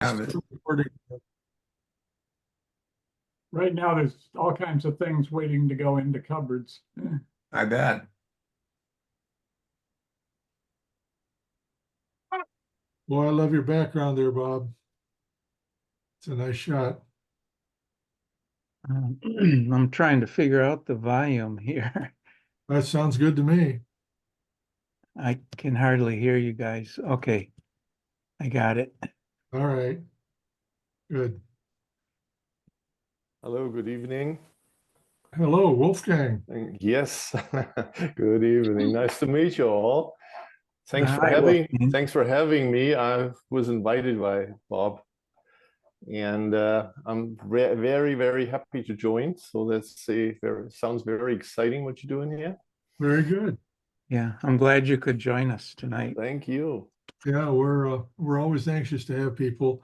Have it. Recording. Right now, there's all kinds of things waiting to go into cupboards. I bet. Boy, I love your background there, Bob. It's a nice shot. I'm trying to figure out the volume here. That sounds good to me. I can hardly hear you guys. Okay, I got it. All right. Good. Hello, good evening. Hello, Wolfgang. Yes, good evening. Nice to meet you all. Thanks for Hi, Wolfgang. thanks for having me. I was invited by Bob, and I'm very, very happy to join. So let's see. Sounds very exciting what you're doing here. Very good. Yeah, I'm glad you could join us tonight. Thank you. Yeah, we're always anxious to have people.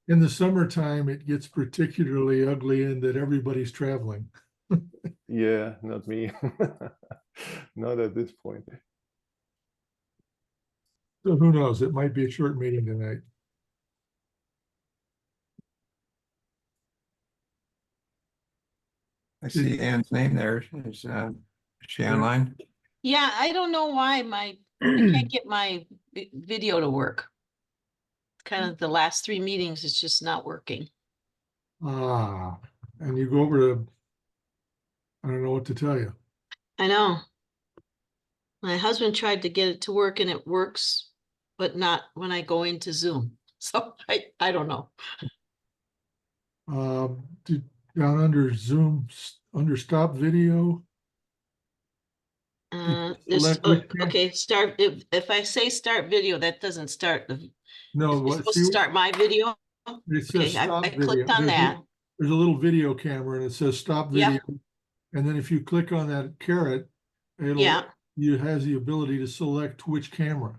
In the summertime, it gets particularly ugly in that everybody's traveling. Yeah, not me. Not at this point. So who knows? It might be a short meeting tonight. I see Ann's name there. Is she online? Yeah, I don't know why I can't get my video to work. Kind of the last 3 meetings, it's just not working. And you go over to, I don't know what to tell you. I know. My husband tried to get it to work and it works, but not when I go into Zoom. So I don't know. Down under Zoom, under stop video. Okay, start, if I say start video, that doesn't start the, No, it's supposed to start my video. it says Okay, stop I video. clicked on that. There's a little video camera and it says stop video. Yep. And then if you click on that caret, Yeah, it has the ability to select which camera.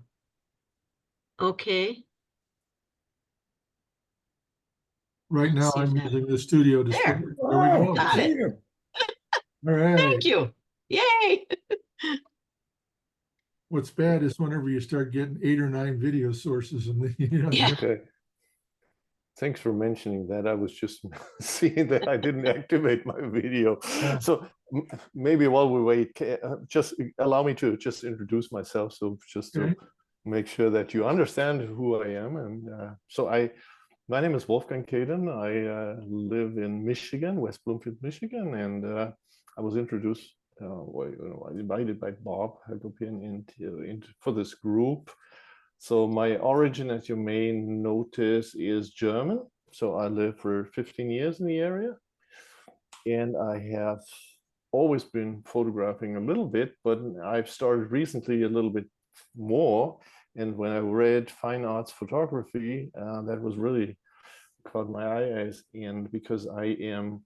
okay. Right now, See if I'm that- using the studio display. There. There we go. Got it. All right. Thank you. Yay. What's bad is whenever you start getting 8 or 9 video sources and Yeah. Okay. Thanks for mentioning that. I was just seeing that I didn't activate my video. Yeah. So maybe while we wait, just allow me to just introduce myself. So just to make sure that you understand who I am. And my name is Wolfgang Kaden. I live in Michigan, West Bloomfield, Michigan. And I was introduced, invited by Bob Hagopian for this group. So my origin, as you may notice, is German. So I lived for 15 years in the area. And I have always been photographing a little bit, but I've started recently a little bit more. And when I read fine arts photography, that was really caught my eyes. And because I am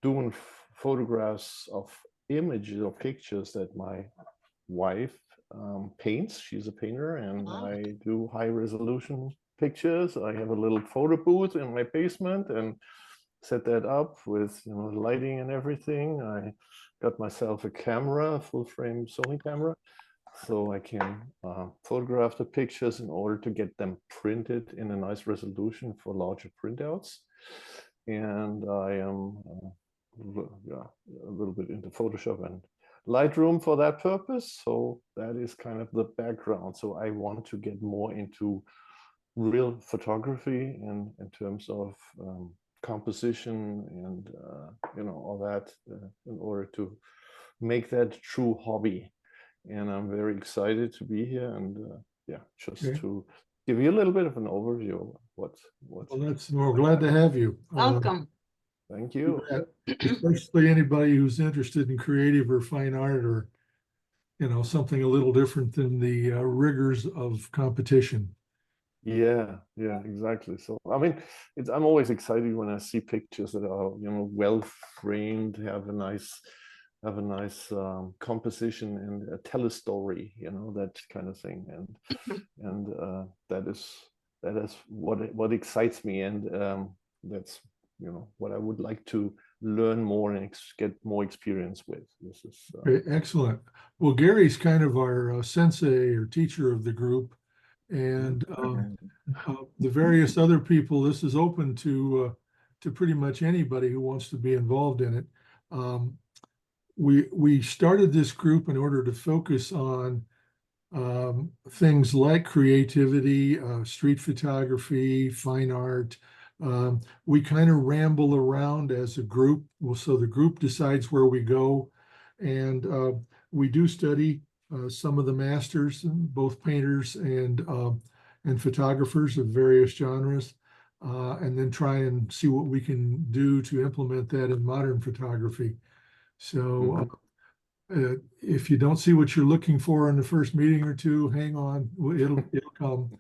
doing photographs of images or pictures that my wife paints. She's a painter, and Wow. I do high resolution pictures. I have a little photo booth in my basement and set that up with lighting and everything. I got myself a camera, full frame Sony camera, so I can photograph the pictures in order to get them printed in a nice resolution for larger printouts. And I am a little bit into Photoshop and Lightroom for that purpose. So that is kind of the background. So I want to get more into real photography and in terms of composition and all that in order to make that a true hobby. And I'm very excited to be here and to give you a little bit of an overview of what's Well, we're glad to have you. Welcome. Thank you. Especially anybody who's interested in creative or fine art or something a little different than the rigors of competition. Yeah, exactly. So I mean, I'm always excited when I see pictures that are well framed, have a nice composition and tell a story, that kind of thing, and that is what excites me, and that's what I would like to learn more and get more experience with. This is Excellent. Well, Gary's kind of our sensei or teacher of the group. And the various other people, this is open to pretty much anybody who wants to be involved in it. We started this group in order to focus on things like creativity, street photography, fine art. We kind of ramble around as a group. Well, so the group decides where we go. And we do study some of the masters, both painters and photographers of various genres, and then try and see what we can do to implement that in modern photography. So if you don't see what you're looking for in the first meeting or two, hang on, it'll come.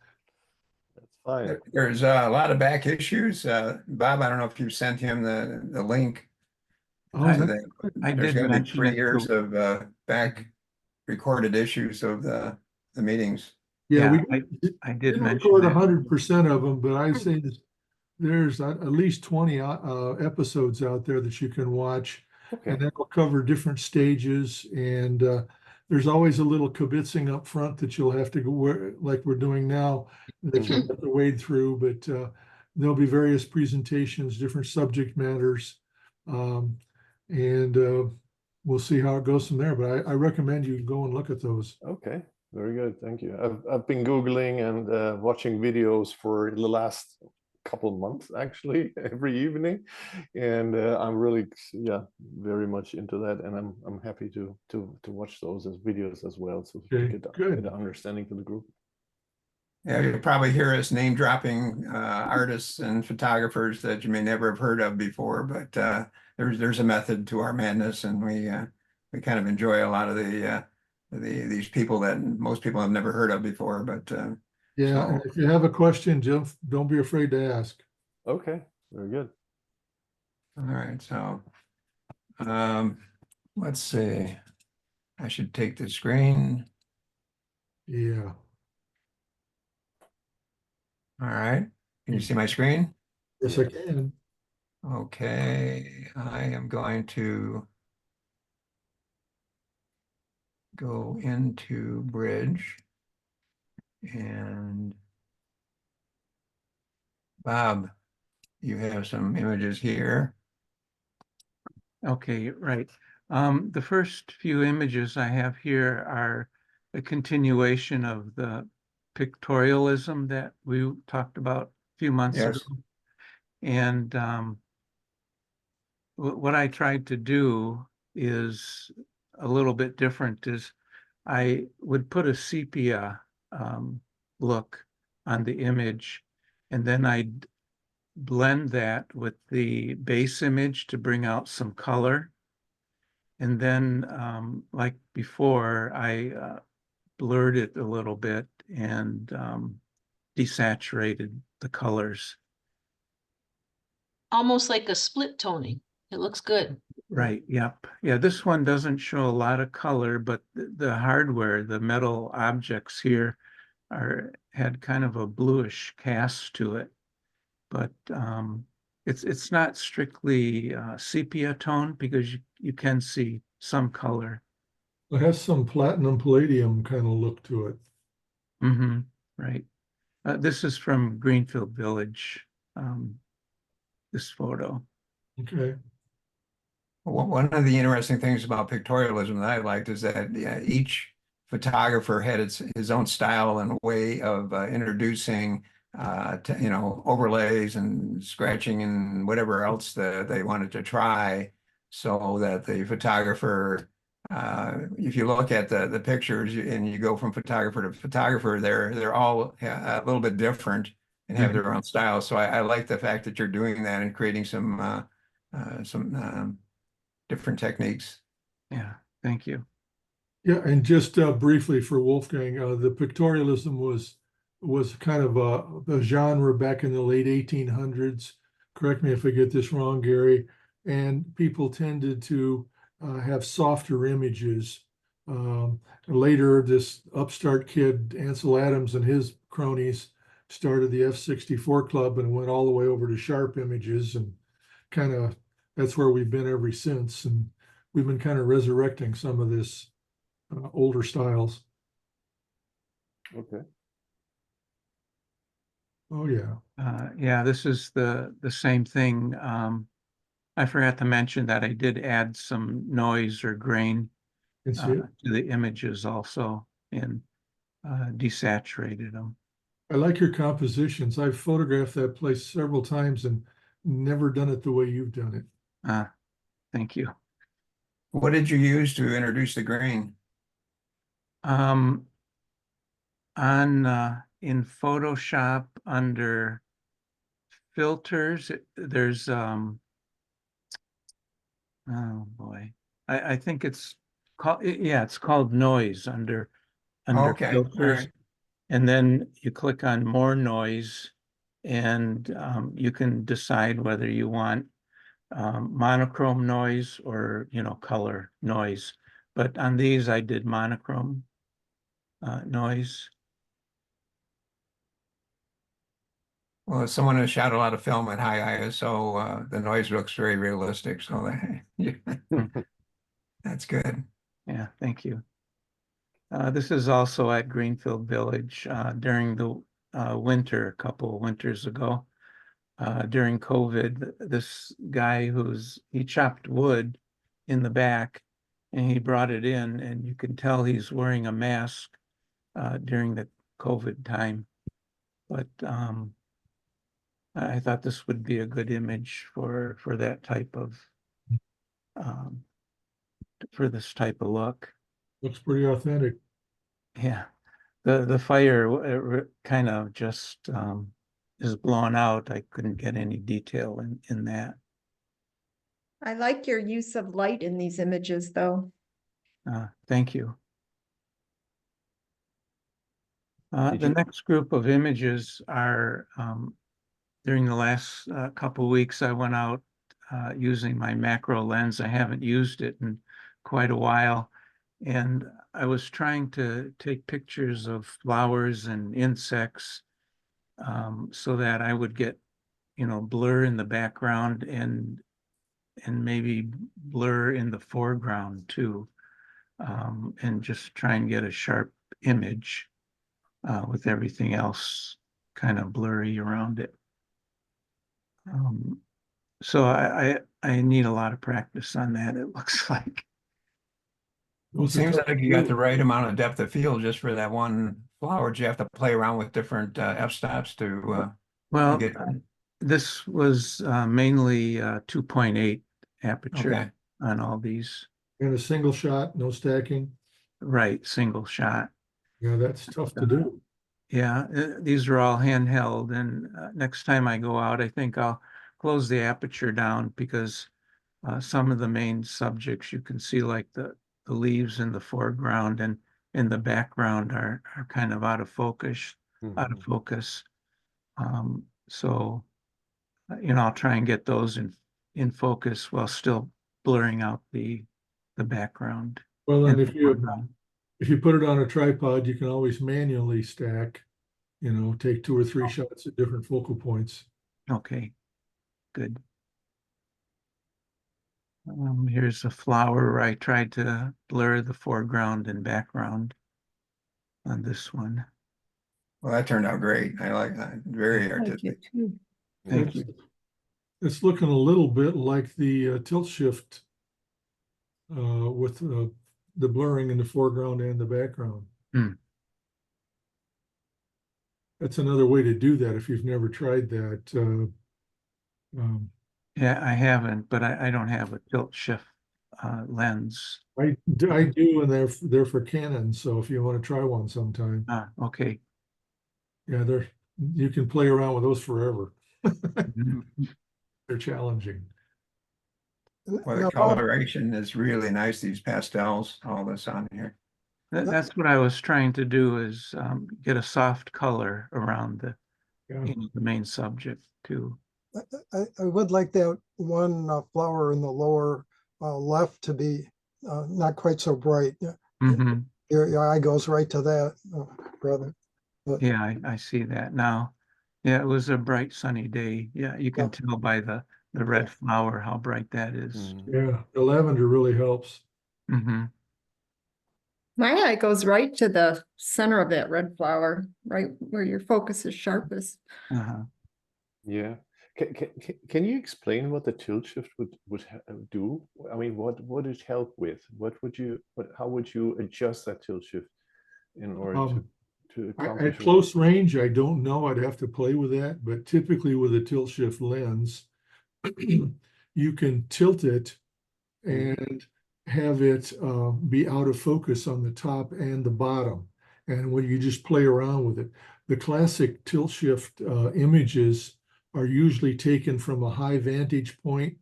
That's fine. There's a lot of back issues. Bob, I don't know if you sent him the link. I to did There's gonna be mention 3 it years to- of back recorded issues of the meetings. Yeah, we I did didn't mention record that. 100% of them, but I'd say there's at least 20 episodes out there that you can watch. Okay. And that will cover different stages. And there's always a little kibitzing up front that you'll have to go, like we're doing now, that you'll have to wade through. But there'll be various presentations, different subject matters. And we'll see how it goes from there. But I recommend you go and look at those. Okay, very good. Thank you. I've been Googling and watching videos for the last couple of months, actually, every evening, and I'm really, very much into that, and I'm happy to watch those as videos as well, so to Okay, get good. an understanding to the group. Yeah, you'll probably hear us name dropping artists and photographers that you may never have heard of before, but there's a method to our madness, and we kind of enjoy a lot of these people that most people have never heard of before. But Yeah, so- and if you have a question, Jeff, don't be afraid to ask. Okay, very good. all right, so let's see. I should take the screen. Yeah. All right, can you see my screen? Yes, I can. Okay, I am going to go into Bridge. And Bob, you have some images here. Okay, right. The first few images I have here are a continuation of the pictorialism that we talked about a few months Yes. ago. And what I tried to do is a little bit different, is I would put a sepia look on the image, and then I'd blend that with the base image to bring out some color. And then, like before, I blurred it a little bit and desaturated the colors. Almost like a split toning. It looks good. Right, yep. Yeah, this one doesn't show a lot of color, but the hardware, the metal objects here had kind of a bluish cast to it. But it's not strictly sepia tone, because you can see some color. It has some platinum palladium kind of look to it. Mm-hmm, right. This is from Greenfield Village, this photo. Okay. One of the interesting things about pictorialism that I liked is that each photographer had his own style and way of introducing overlays and scratching and whatever else that they wanted to try, so that the photographer, if you look at the pictures and you go from photographer to photographer, they're all a little bit different and have their own style. So I like the fact that you're doing that and creating some different techniques. Yeah, thank you. Yeah, and just briefly for Wolfgang, the pictorialism was kind of a genre back in the late 1800s. Correct me if I get this wrong, Gary. And people tended to have softer images. Later, this upstart kid, Ansel Adams, and his cronies started the F-64 Club and went all the way over to sharp images, and kind of that's where we've been ever since. And we've been kind of resurrecting some of this older styles. Okay. Oh, yeah. Yeah, this is the same thing. I forgot to mention that I did add some noise or grain Can see it. to the images also and desaturated them. I like your compositions. I've photographed that place several times and never done it the way you've done it. Thank you. What did you use to introduce the grain? In Photoshop under filters, there's oh boy, I think it's called, yeah, it's called noise under Okay, all filters. right. And then you click on more noise and you can decide whether you want monochrome noise or, color noise. But on these, I did monochrome noise. Well, as someone who shot a lot of film at high ISO, the noise looks very realistic, so that's good. Yeah, thank you. This is also at Greenfield Village during the winter, a couple of winters ago. During COVID, this guy he chopped wood in the back and he brought it in, and you can tell he's wearing a mask during the COVID time. But I thought this would be a good image for that type of for this type of look. Looks pretty authentic. Yeah, the fire kind of just is blown out. I couldn't get any detail in that. I like your use of light in these images, though. Thank you. Did The you- next group of images are during the last couple weeks, I went out using my macro lens. I haven't used it in quite a while. And I was trying to take pictures of flowers and insects so that I would get, blur in the background and maybe blur in the foreground too. And just try and get a sharp image with everything else kind of blurry around it. So I need a lot of practice on that, it looks like. It seems like you got the right amount of depth of field just for that one flower. Do you have to play around with different f-stops to Well, get? this was mainly 2.8 aperture Okay. on all these. And a single shot, no stacking. Right, single shot. Yeah, that's tough to do. Yeah, these are all handheld, and next time I go out, I think I'll close the aperture down because some of the main subjects you can see, like the leaves in the foreground and in the background are kind of out of focus. So I'll try and get those in focus while still blurring out the background. Well, and and the foreground. if you put it on a tripod, you can always manually stack, take 2 or 3 shots at different focal points. Okay, good. Here's a flower where I tried to blur the foreground and background on this one. Well, that turned out great. I like that. Very artistic. Thank you. It's looking a little bit like the tilt shift with the blurring in the foreground and the background. That's another way to do that if you've never tried that. Yeah, I haven't, but I don't have a tilt shift lens. I do, and they're for Canon. So if you want to try one sometime, Okay. yeah, you can play around with those forever. Mhm. They're challenging. Well, the coloration is really nice. These pastels, all this on here. That's what I was trying to do is get a soft color around Yeah. the main subject too. I would like that one flower in the lower left to be not quite so bright. Mhm. Your eye goes right to that, brother. But Yeah, I see that now. Yeah, it was a bright sunny day. Yeah, you can tell by the red flower how bright that is. Yeah, the lavender really helps. Mm-hmm. My eye goes right to the center of that red flower, right where your focus is sharpest. Uh-huh. Yeah. Can you explain what the tilt shift would do? I mean, what would it help with? How would you adjust that tilt shift in order to At accomplish close range, I don't know. I'd have to play with that, but typically with a tilt shift lens, you can tilt it and have it be out of focus on the top and the bottom. And when you just play around with it, the classic tilt shift images are usually taken from a high vantage point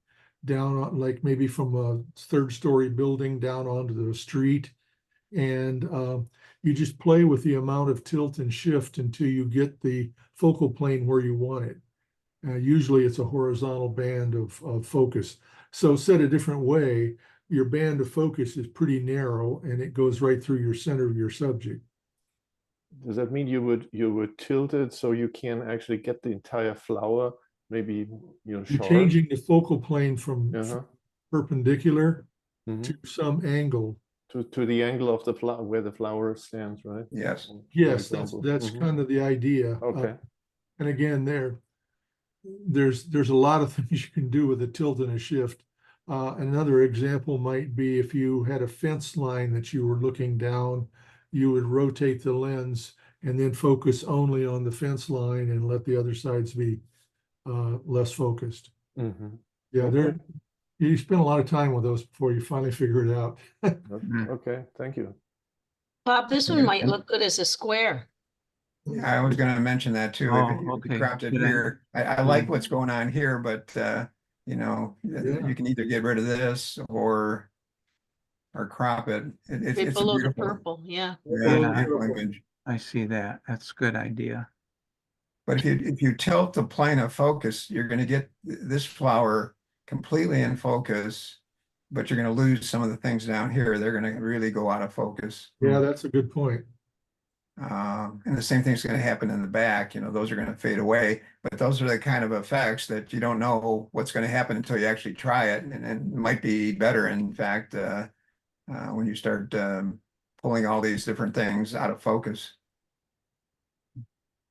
down on, like maybe from a third-story building down onto the street. And you just play with the amount of tilt and shift until you get the focal plane where you want it. Usually it's a horizontal band of focus. So said a different way, your band of focus is pretty narrow and it goes right through your center of your subject. Does that mean you would tilt it so you can actually get the entire flower, maybe You're short? changing the focal plane from perpendicular to some angle. To the angle of the flower where the flower stands, right? Yes. Yes, that's kind of the idea. Okay. And again, there's a lot of things you can do with a tilt and a shift. Another example might be if you had a fence line that you were looking down, you would rotate the lens and then focus only on the fence line and let the other sides be less focused. Yeah, you spend a lot of time with those before you finally figure it out. Okay, thank you. Bob, this one might look good as a square. Yeah, I was gonna mention that too. Oh, If you okay. cropped it Good idea. here, I like what's going on here, but you know, Yeah. you can either get rid of this or crop it. Right It's a below the beautiful, purple, yeah. yeah, Yeah. beautiful image. I see that. That's a good idea. But if you tilt the plane of focus, you're going to get this flower completely in focus, but you're going to lose some of the things down here. They're going to really go out of focus. Yeah, that's a good point. And the same thing's going to happen in the back. You know, those are going to fade away. But those are the kind of effects that you don't know what's going to happen until you actually try it, and it might be better. In fact, when you start pulling all these different things out of focus.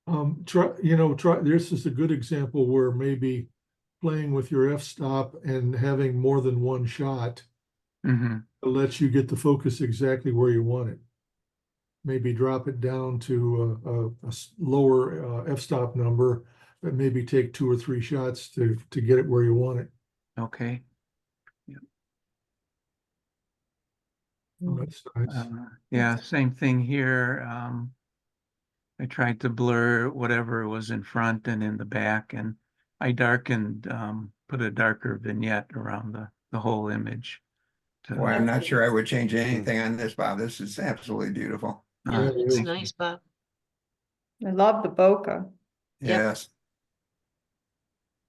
This is a good example where maybe playing with your f-stop and having more than one shot lets you get the focus exactly where you want it. Maybe drop it down to a lower f-stop number, but maybe take 2 or 3 shots to get it where you want it. Okay. That's nice. Yeah, same thing here. I tried to blur whatever was in front and in the back, and I darkened, put a darker vignette around the whole image. Boy, I'm not sure I would change anything on this, Bob. This is absolutely beautiful. Yeah, it's thank nice, you. Bob. I love the bokeh. Yep. Yes.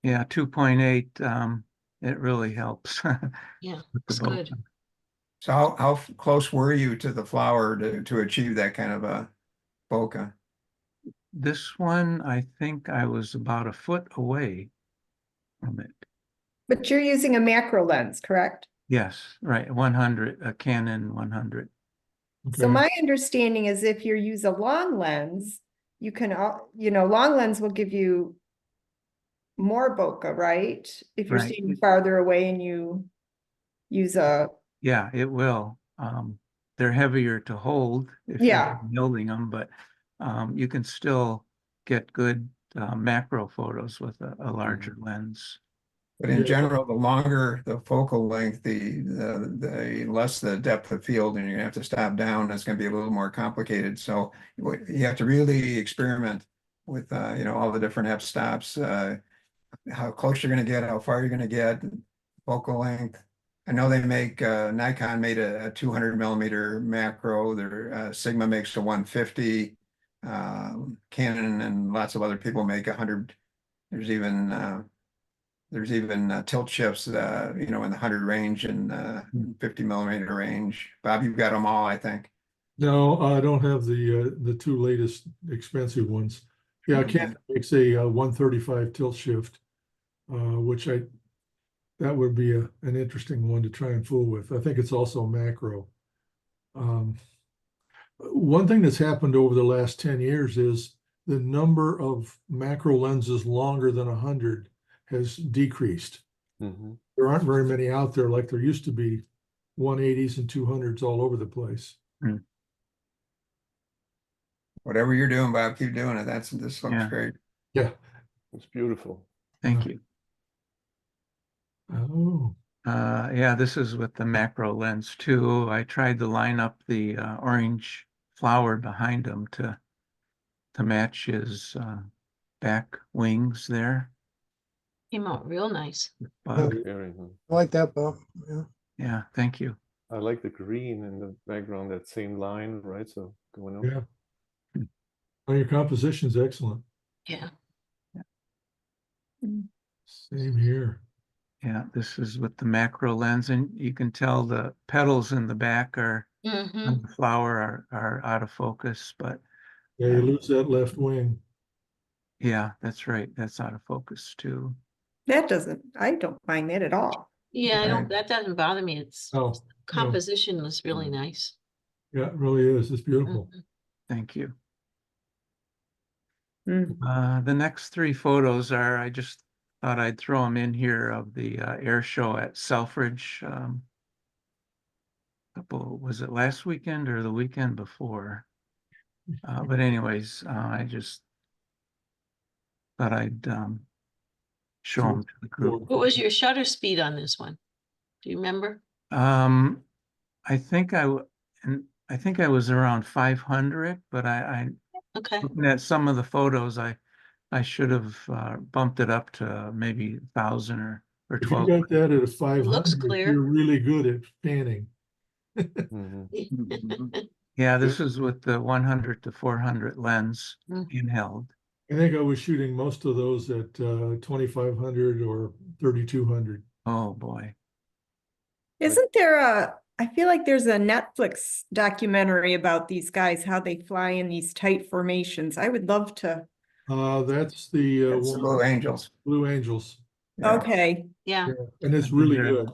Yeah, 2.8, it really helps. Yeah, with the it's good. bokeh. So how close were you to the flower to achieve that kind of a bokeh? This one, I think I was about a foot away from it. But you're using a macro lens, correct? Yes, right, 100, a Canon 100. So Okay. my understanding is if you use a long lens, you can, long lens will give you more bokeh, right? If you're Right. standing farther away and you use a, Yeah, it will. They're heavier to hold if Yeah. you're holding them, but you can still get good macro photos with a larger lens. But in Yeah. general, the longer the focal length, the less the depth of field, and you're gonna have to stop down. It's gonna be a little more complicated. So you have to really experiment with all the different f-stops, how close you're gonna get, how far you're gonna get, focal length. I know they make Nikon made a 200 millimeter macro. Their Sigma makes a 150. Canon and lots of other people make 100. There's even tilt shifts, in the 100 range and 50 millimeter range. Bob, you've got them all, I think. No, I don't have the 2 latest expensive ones. Yeah, Canon makes a 135 tilt shift, which that would be an interesting one to try and fool with. I think it's also macro. one thing that's happened over the last 10 years is the number of macro lenses longer than 100 has decreased. Mhm. There aren't very many out there like there used to be, 180s and 200s all over the place. Whatever you're doing, Bob, keep doing it. This looks Yeah. great. Yeah. It's beautiful. Thank Yeah. you. Oh, Yeah, this is with the macro lens too. I tried to line up the orange flower behind him to match his back wings there. Came out real nice. But Very nice. I like that, Bob. Yeah. yeah, thank you. I like the green in the background, that same line, right? So going up. yeah. Oh, your composition's excellent. Yeah. Same here. Yeah, this is with the macro lens, and you can tell the petals in the back are Mm-hmm. on the flower are out of focus, but Yeah, you lose that left wing. yeah, that's right. That's out of focus too. I don't mind that at all. Yeah, Right. that doesn't bother me. It's Oh, no. composition was really nice. Yeah, it really is. It's beautiful. Mhm. Thank you. Mm. The next three photos are, I just thought I'd throw them in here of the air show at Selfridge. Was it last weekend or the weekend before? But anyways, I just thought I'd show them to the group. What was your shutter speed on this one? Do you remember? I think I think I was around 500, but I Okay. looking at some of the photos, I should have bumped it up to maybe 1,000 or If you 12. got that at a 500, clear. you're really good at panning. Mhm. Yeah, this is with the 100 to 400 lens Mm. handheld. I think I was shooting most of those at 2,500 or 3,200. Oh boy. Isn't there I feel like there's a Netflix documentary about these guys, how they fly in these tight formations. I would love to. That's the It's the Blue Angels. Blue Angels. Yeah. Okay. Yeah. Yeah, and it's really good.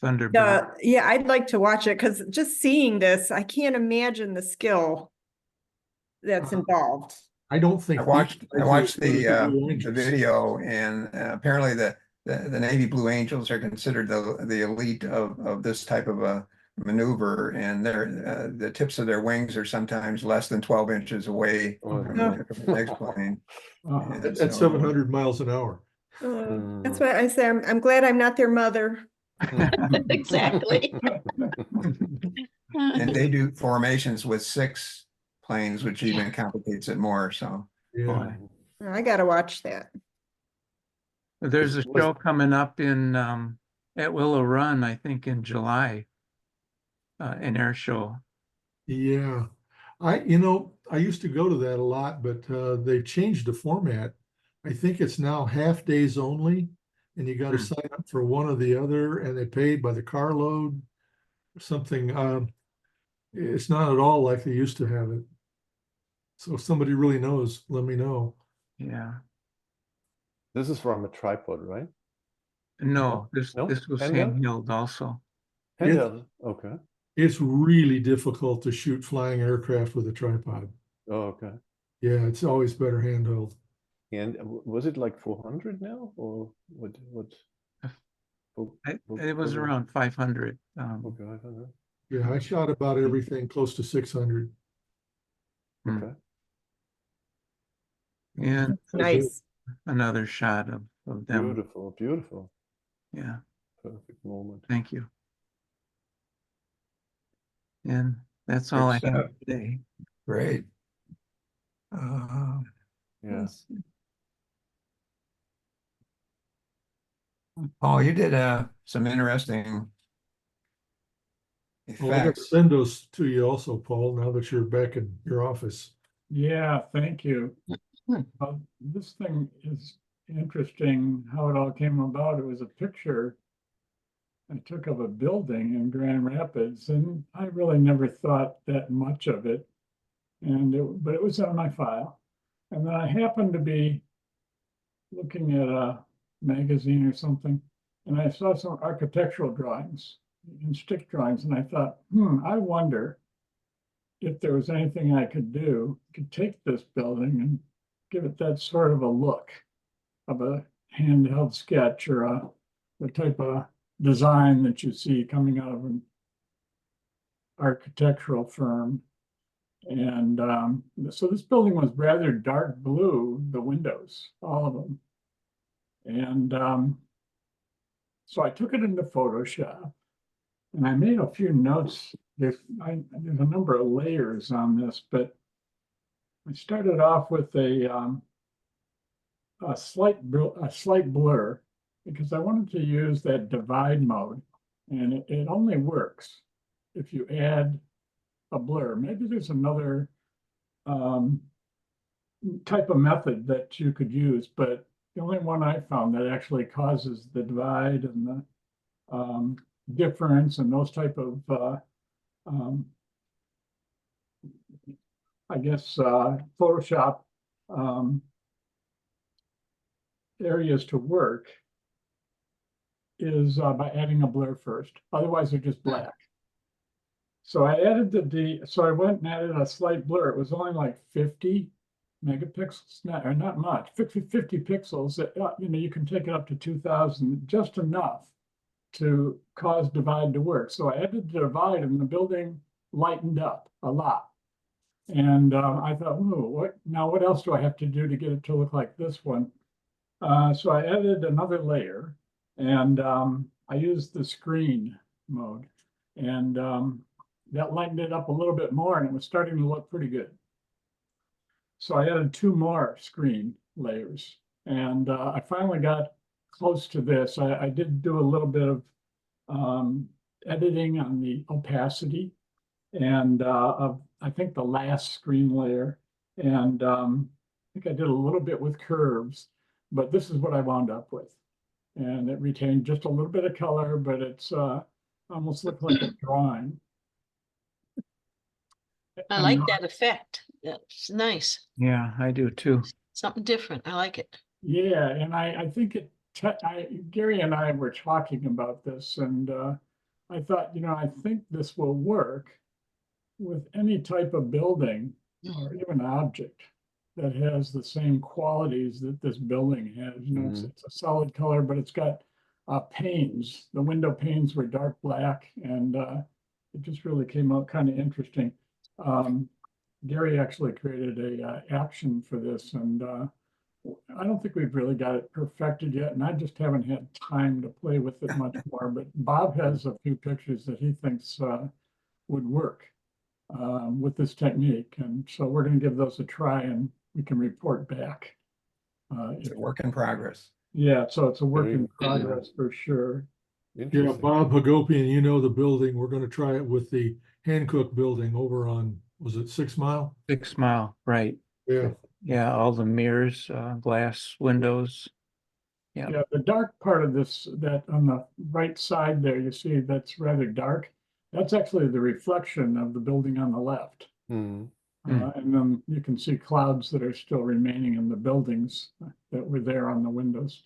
Thunderbird. Yeah, I'd like to watch it because just seeing this, I can't imagine the skill that's involved. I don't think. I watched these guys are the Blue Angels. video, and apparently the Navy Blue Angels are considered the elite of this type of a maneuver, and the tips of their wings are sometimes less than 12 inches away Oh, from no. the next plane. And At so- 700 miles an hour. That's why I say I'm glad I'm not their mother. Exactly. And they do formations with 6 planes, which even complicates it more. So Yeah. Boy. I gotta watch that. There's a Was- show coming up in at Willow Run, I think in July. An air show. Yeah. I used to go to that a lot, but they've changed the format. I think it's now half days only, and you got to sign up for one or the other, and they pay by the carload or something. It's not at all like they used to have it. So if somebody really knows, let me know. Yeah. This is from a tripod, right? No, this No? was Handheld? handheld also. Yes. Handheld. Okay. It's really difficult to shoot flying aircraft with a tripod. Oh, okay. Yeah, it's always better handheld. And was it like 400 now, or what? It was around 500. Okay, I don't know. Yeah, I shot about everything close to 600. Hmm. And Nice. another shot of them. Beautiful, beautiful. Yeah, Perfect moment. thank you. And that's all I Good have stuff. today. great. Yeah. Paul, you did some interesting Well, I got to effects. send those to you also, Paul, now that you're back in your office. Yeah, thank you. This thing is interesting, how it all came about. It was a picture I took of a building in Grand Rapids, and I really never thought that much of it. But it was on my file. And then I happened to be looking at a magazine or something, and I saw some architectural drawings and stick drawings, and I thought, I wonder if there was anything I could do, could take this building and give it that sort of a look of a handheld sketch or the type of design that you see coming out of an architectural firm. And so this building was rather dark blue, the windows, all of them. And so I took it into Photoshop and I made a few notes. There's a number of layers on this, but I started off with a slight blur because I wanted to use that divide mode, and it only works if you add a blur. Maybe there's another type of method that you could use, but the only one I found that actually causes the divide and the difference and those type of I guess Photoshop areas to work is by adding a blur first. Otherwise, they're just black. So I added so I went and added a slight blur. It was only like 50 megapixels, or not much, 50 pixels. That, you can take it up to 2000, just enough to cause divide to work. So I added the divide and the building lightened up a lot. And I thought, ooh, what else do I have to do to get it to look like this one? So I added another layer, and I used the screen mode, and that lightened it up a little bit more, and it was starting to look pretty good. So I added 2 more screen layers, and I finally got close to this. I did do a little bit of editing on the opacity and of, I think, the last screen layer, and I think I did a little bit with curves, but this is what I wound up with. And it retained just a little bit of color, but it's almost looked like a drawing. I like that effect. That's nice. Yeah, I do too. Something different. I like it. Yeah, and I think Gary and I were talking about this, and I thought, I think this will work with any type of building or even object that has the same qualities that this building has. It's a solid color, but it's got panes. The window panes were dark black, and it just really came out kind of interesting. Gary actually created a action for this, and I don't think we've really got it perfected yet, and I just haven't had time to play with it much more. But Bob has a few pictures that he thinks would work with this technique, and so we're going to give those a try, and we can report back. It's a work in progress. Yeah, so it's a work Very in progress for sure. Yeah, Interesting. Bob Hagopian, you know the building. We're gonna try it with the Hancock building over on, was it 6 Mile? 6 Mile, right. Yeah. Yeah, all the mirrors, glass windows. Yeah. Yeah, the dark part of this, that on the right side there, you see that's rather dark. That's actually the reflection of the building on the left. Mhm. And then you can see clouds that are still remaining in the buildings that were there on the windows.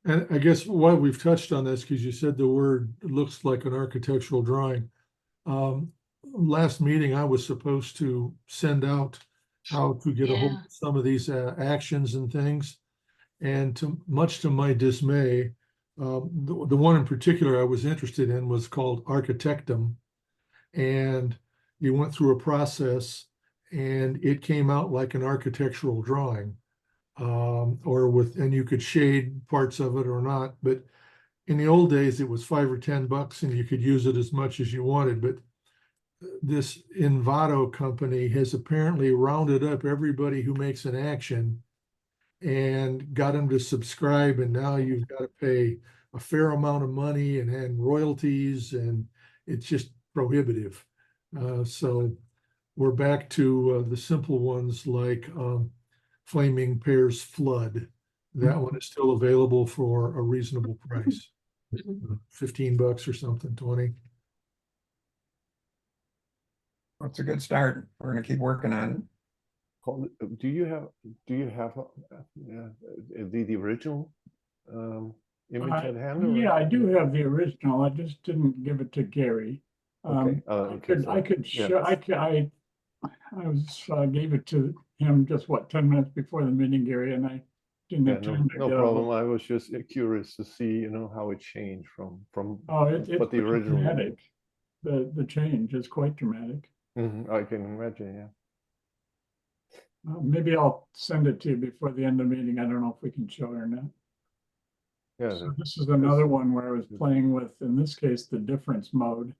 And I guess why we've touched on this, because you said the word looks like an architectural drawing. Last meeting, I was supposed to send out how to get a hold of some of these actions and things. And much to my dismay, the one in particular I was interested in was called Architectum. And you went through a process and it came out like an architectural drawing. And you could shade parts of it or not. But in the old days, it was $5 or $10 and you could use it as much as you wanted. But this Envato company has apparently rounded up everybody who makes an action and got them to subscribe. And now you've got to pay a fair amount of money and royalties, and it's just prohibitive. So we're back to the simple ones like Flaming Pears Flood. That one is still available for a reasonable price, $15 or something, 20. That's a good start. We're going to keep working on it. Do you have the original image at hand? Yeah, I do have the original. I just didn't give it to Gary. Okay. I could yeah. show, I was, gave it to him just what, 10 minutes before the meeting, Gary, and I didn't Yeah, have no, time to no get problem. all. I was just curious to see, you know, how it changed from Oh, it's what the pretty original one dramatic. The change is quite dramatic. was. I can imagine, yeah. Maybe I'll send it to you before the end of the meeting. I don't know if we can show it or not. Yeah, So this is another one where I was playing with, in this case, the difference mode.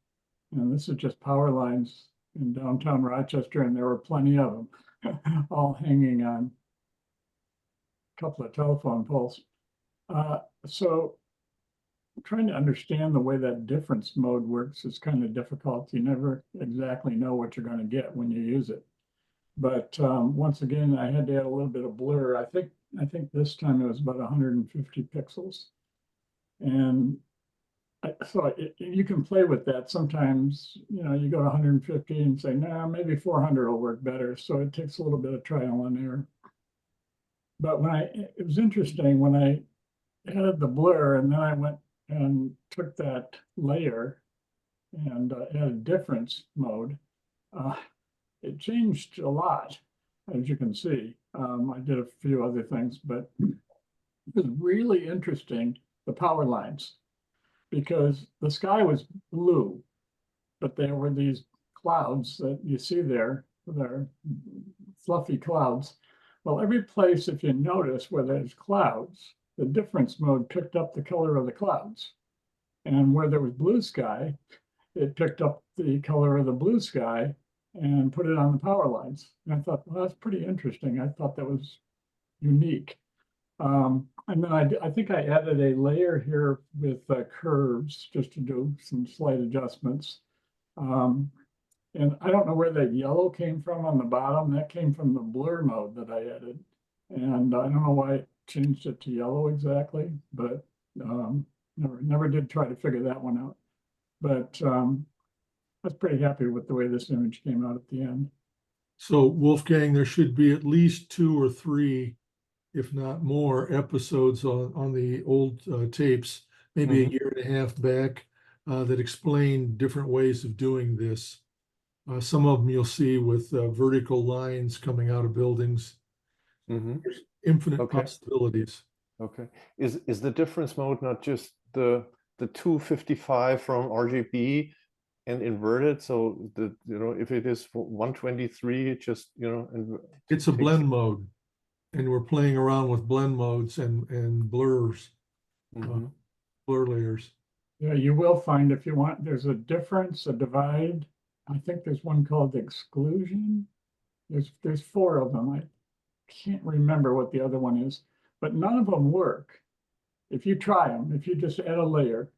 And this is just power lines in downtown Rochester, and there were plenty of them, all hanging on a couple of telephone poles. So trying to understand the way that difference mode works is kind of difficult. You never exactly know what you're going to get when you use it. But once again, I had to add a little bit of blur. I think this time it was about 150 pixels. And so you can play with that. Sometimes, you know, you go to 150 and say, nah, maybe 400 will work better. So it takes a little bit of trial and error. But it was interesting when I added the blur and then I went and took that layer and added difference mode. It changed a lot, as you can see. I did a few other things, but it was really interesting, the power lines, because the sky was blue, but there were these clouds that you see there. They're fluffy clouds. Well, every place, if you notice where there's clouds, the difference mode picked up the color of the clouds. And where there was blue sky, it picked up the color of the blue sky and put it on the power lines. And I thought, well, that's pretty interesting. I thought that was unique. And then I think I added a layer here with curves just to do some slight adjustments. And I don't know where that yellow came from on the bottom. That came from the blur mode that I added. And I don't know why it changed it to yellow exactly, but never did try to figure that one out. But I was pretty happy with the way this image came out at the end. So Wolfgang, there should be at least 2 or 3, if not more, episodes on the old tapes, maybe a year and a half back, that explain different ways of doing this. Some of them you'll see with vertical lines coming out of buildings. There's infinite possibilities. Okay. Is the difference mode not just the 255 from RGB and inverted? So if it is 123, it just it's a blend mode, and we're playing around with blend modes and blurs, blur layers. Yeah, you will find if you want, there's a difference, a divide. I think there's one called exclusion. There's 4 of them. I can't remember what the other one is, but none of them work. If you try them, if you just add a layer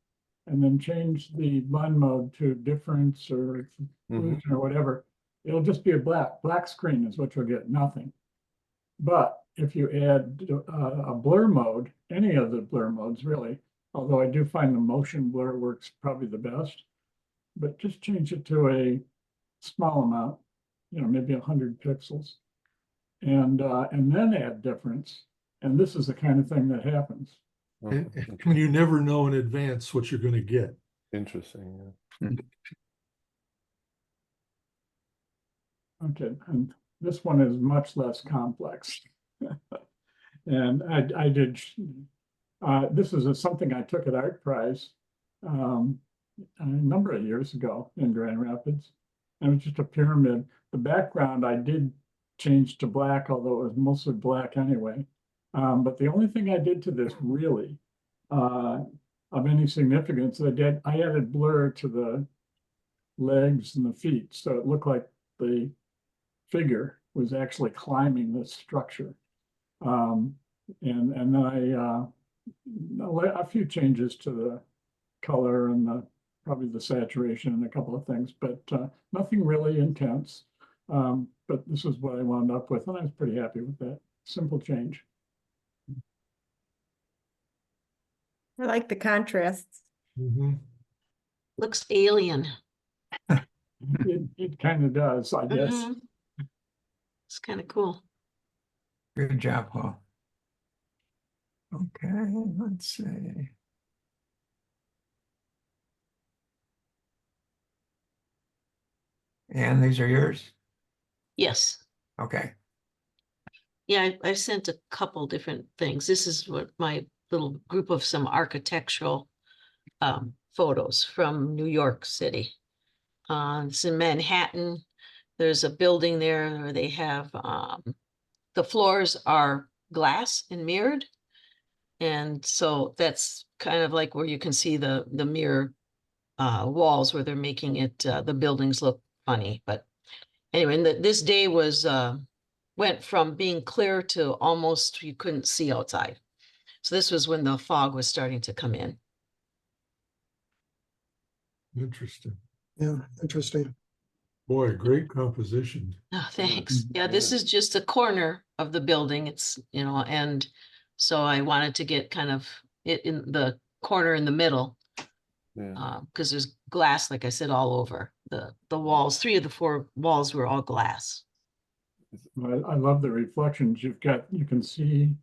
and then change the blend mode to difference or exclusion or whatever, it'll just be a black screen is what you'll get, nothing. But if you add a blur mode, any of the blur modes really, although I do find the motion blur works probably the best, but just change it to a small amount, maybe 100 pixels, and then add difference. And this is the kind of thing that happens. And you never know in advance what you're going to get. Interesting. Okay, and this one is much less complex. And I did, this is something I took at Art Prize a number of years ago in Grand Rapids. And it was just a pyramid. The background I did change to black, although it was mostly black anyway. But the only thing I did to this really of any significance, I added blur to the legs and the feet. So it looked like the figure was actually climbing this structure. And then a few changes to the color and probably the saturation and a couple of things, but nothing really intense. But this is what I wound up with, and I was pretty happy with that simple change. I like the contrasts. Looks alien. It kind of does, I guess. It's kind of cool. Good job, Paul. Okay, let's see. And these are yours? Yes. Okay. Yeah, I sent a couple different things. This is what my little group of some architectural photos from New York City. It's in Manhattan. There's a building there where they have the floors are glass and mirrored. And so that's kind of like where you can see the mirror walls where they're making it the buildings look funny. But anyway, and this day was went from being clear to almost you couldn't see outside. So this was when the fog was starting to come in. Interesting. Yeah, interesting. Boy, great composition. Oh, thanks. Mhm. Yeah, this Yeah. is just a corner of the building. It's, you know, and so I wanted to get kind of it in the corner in the middle. Yeah. Because there's glass, like I said, all over the walls. 3 of the 4 walls were all glass. I love the reflections you've got. You can see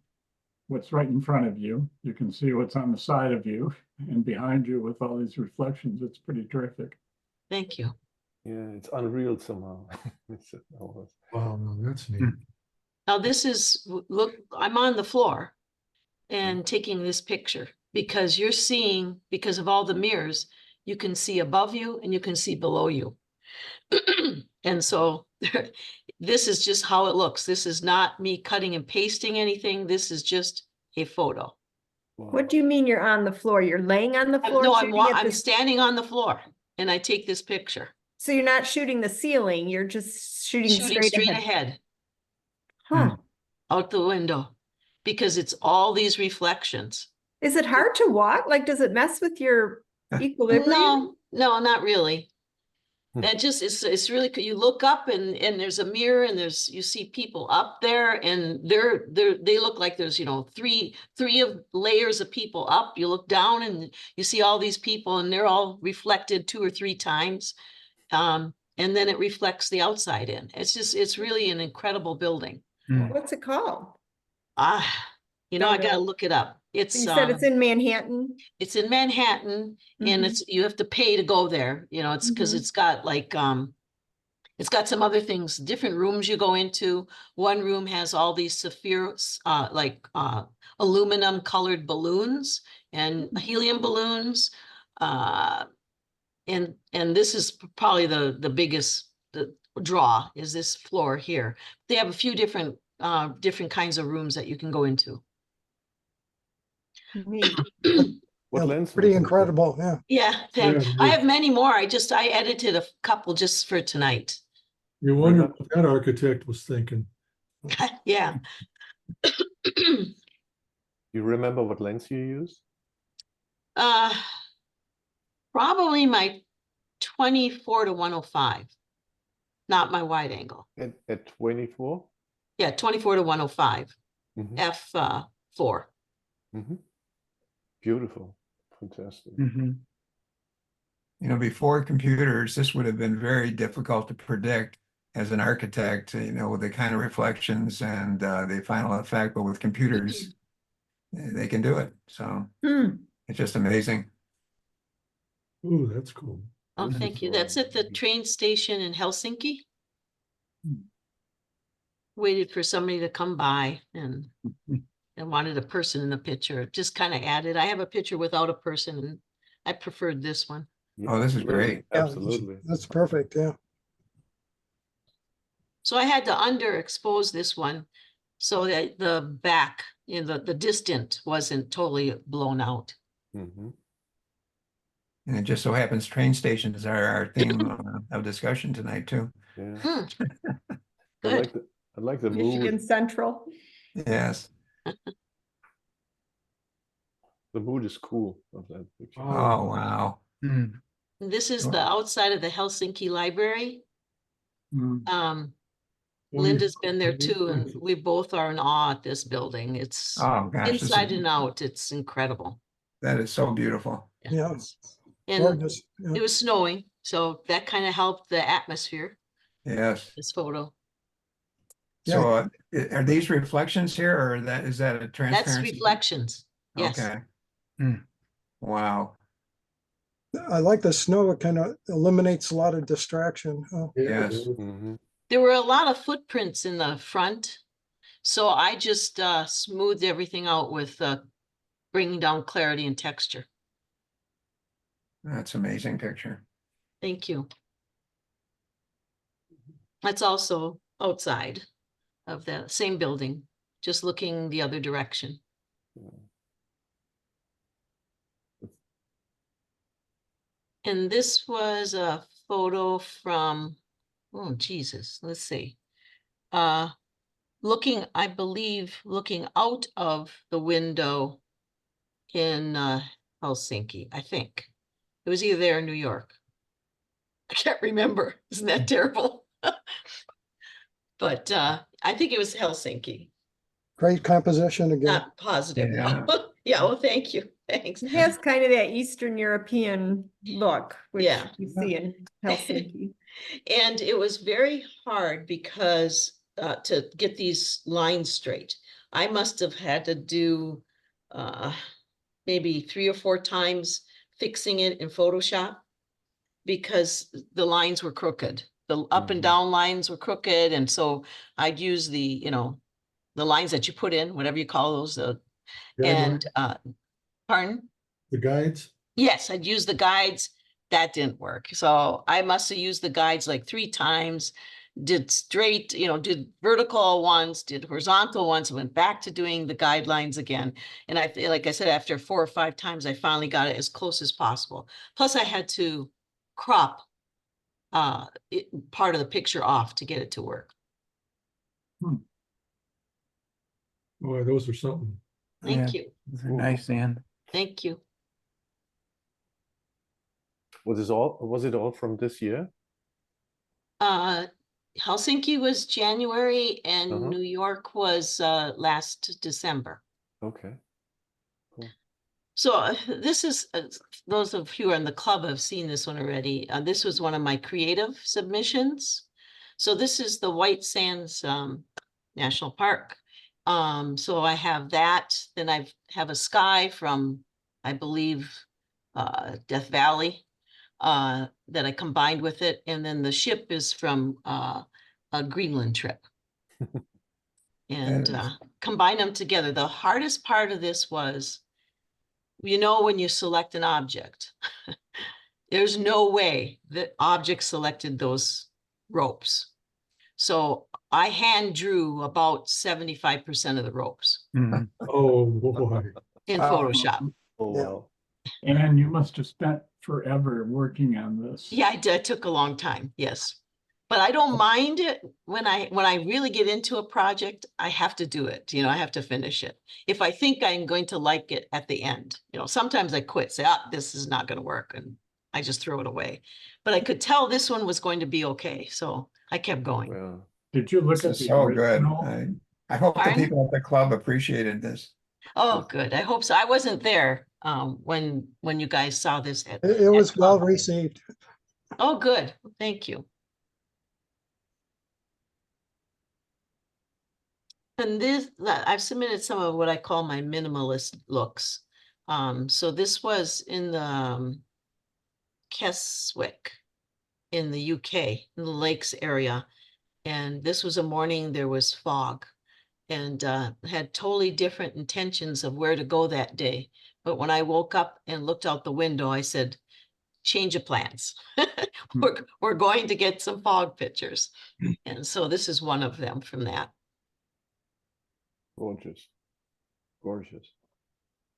what's right in front of you. You can see what's on the side of you and behind you with all these reflections. It's pretty terrific. Thank you. Yeah, it's unreal somehow. It's almost- Wow, no, that's neat. Hmm. Now this is, look, I'm on the floor and taking this picture because you're seeing, because of all the mirrors, you can see above you and you can see below you. And so this is just how it looks. This is not me cutting and pasting anything. This is just a photo. wow. What do you mean you're on the floor? You're laying on the floor? No, shooting at I'm this- standing on the floor and I take this picture, So you're not shooting the ceiling, you're just shooting shooting straight straight ahead. ahead Huh. out the window because it's all these reflections. Is it hard to walk? Like, does it mess with your equilibrium? No, not really. Hmm. That just it's really you look up and there's a mirror and you see people up there and they look like there's, you know, three of layers of people up. You look down and you see all these people and they're all reflected 2 or 3 times. And then it reflects the outside in. It's really an incredible building. What's it called? You know, I Don't know. gotta look it up. It's You said it's in Manhattan? it's in Manhattan and Mhm. you have to pay to go there, you know, it's because Mhm. it's got like, it's got some other things, different rooms you go into. One room has all these sapphires, aluminum colored balloons and helium balloons. And this is probably the biggest draw is this floor here. They have a few different kinds of rooms that you can go into. Neat. What Yeah, lens? pretty was it? incredible, yeah. Yeah, thanks. Yeah, I neat. have many more. I edited a couple just for tonight. You wonder what that architect was thinking. Yeah. You remember what lens you used? Probably my 24 to 105, not my wide angle. At 24? Yeah, 24 to 105, Mhm, f4. mhm. Beautiful, fantastic. Mhm. You know, before computers, this would have been very difficult to predict as an architect, you know, with the kind of reflections and the final effect, but with computers, they can do it. So Hmm. it's just amazing. Ooh, that's cool. Oh, This thank is you. That's at the all- train station in Helsinki. Hmm. Waited for somebody to come by and wanted a person in the picture. Just kind of added. I have a picture without a person and I preferred this one. Oh, this is absolutely, great. Yeah, that's- Absolutely. That's perfect, yeah. So I had to underexpose this one so that the back, you know, the distant wasn't totally blown out. Mhm. And it just so happens train stations are our theme of discussion tonight too. Yeah. Hmm, I Good. like the Michigan mood. Central. Yes. The mood is cool of that picture. Oh, wow. Mm. This is Wow. the outside of the Helsinki Library. Mm. Linda's been there too, and we both are in awe at this building. It's Oh, gosh, this inside is, and out. It's incredible. that is so beautiful. Yeah. And Gorgeous, yeah. it was snowing, so that kind of helped the atmosphere, Yes. this photo. So are these reflections here or is that a That's transparency? reflections. Yes. Okay. Hmm. Wow. I like the snow. It kind of eliminates a lot of distraction. Yes. Mhm. There were a lot of footprints in the front. So I just smoothed everything out with bringing down clarity and texture. That's amazing picture. Thank you. That's also outside of the same building, just looking the other direction. And this was a photo from, oh Jesus, let's see. Looking, I believe, looking out of the window in Helsinki, I think. It was either there or New York. I can't remember. Isn't that terrible? But I think it was Helsinki. Great composition again. Not positive. Yeah. Yeah, well, thank you. Thanks. It has kind of that Eastern European look, which Yeah. you see in Helsinki. And it was very hard because to get these lines straight. I must have had to do maybe 3 or 4 times fixing it in Photoshop because the lines were crooked. The up and Mhm. down lines were crooked. And so I'd use the, the lines that you put in, whatever you call those, and pardon? The guides? Yes, I'd use the guides. That didn't work. So I must have used the guides like 3 times, did straight, did vertical ones, did horizontal ones, went back to doing the guidelines again. And I feel like I said, after 4 or 5 times, I finally got it as close as possible. Plus I had to crop part of the picture off to get it to work. Boy, those are something. Thank you. Those are nice, Ann. Thank you. Was it all from this year? Helsinki was January and Uh-huh. New York was last December. Okay. So this is, those of you who are in the club have seen this one already. This was one of my creative submissions. So this is the White Sands National Park. So I have that, then I have a sky from, I believe, Death Valley that I combined with it. And then the ship is from a Greenland trip. And combine them together. The hardest part of this was, when you select an object, there's no way that object selected those ropes. So I hand drew about 75% of the ropes Mhm. Oh, boy. in Wow. Photoshop. Oh, Yeah. wow. And you must have spent forever working on this. Yeah, I did. It took a long time, yes. But I don't mind it when I really get into a project, I have to do it. I have to finish it. If I think I'm going to like it at the end, sometimes I quit, say, this is not going to work, and I just throw it away. But I could tell this one was going to be okay, so I kept going. Well, Did you look This at is the so good. original? I hope the Pardon? people at the club appreciated this. Oh, good. I hope so. I wasn't there when you guys saw this. It was at well club. received. Oh, good. Thank you. And this, I've submitted some of what I call my minimalist looks. So this was in the Keswick in the UK, in the lakes area. And this was a morning there was fog and had totally different intentions of where to go that day. But when I woke up and looked out the window, I said, change of plans. We're going to get some fog pictures. And so this is one of them from that. gorgeous. Gorgeous.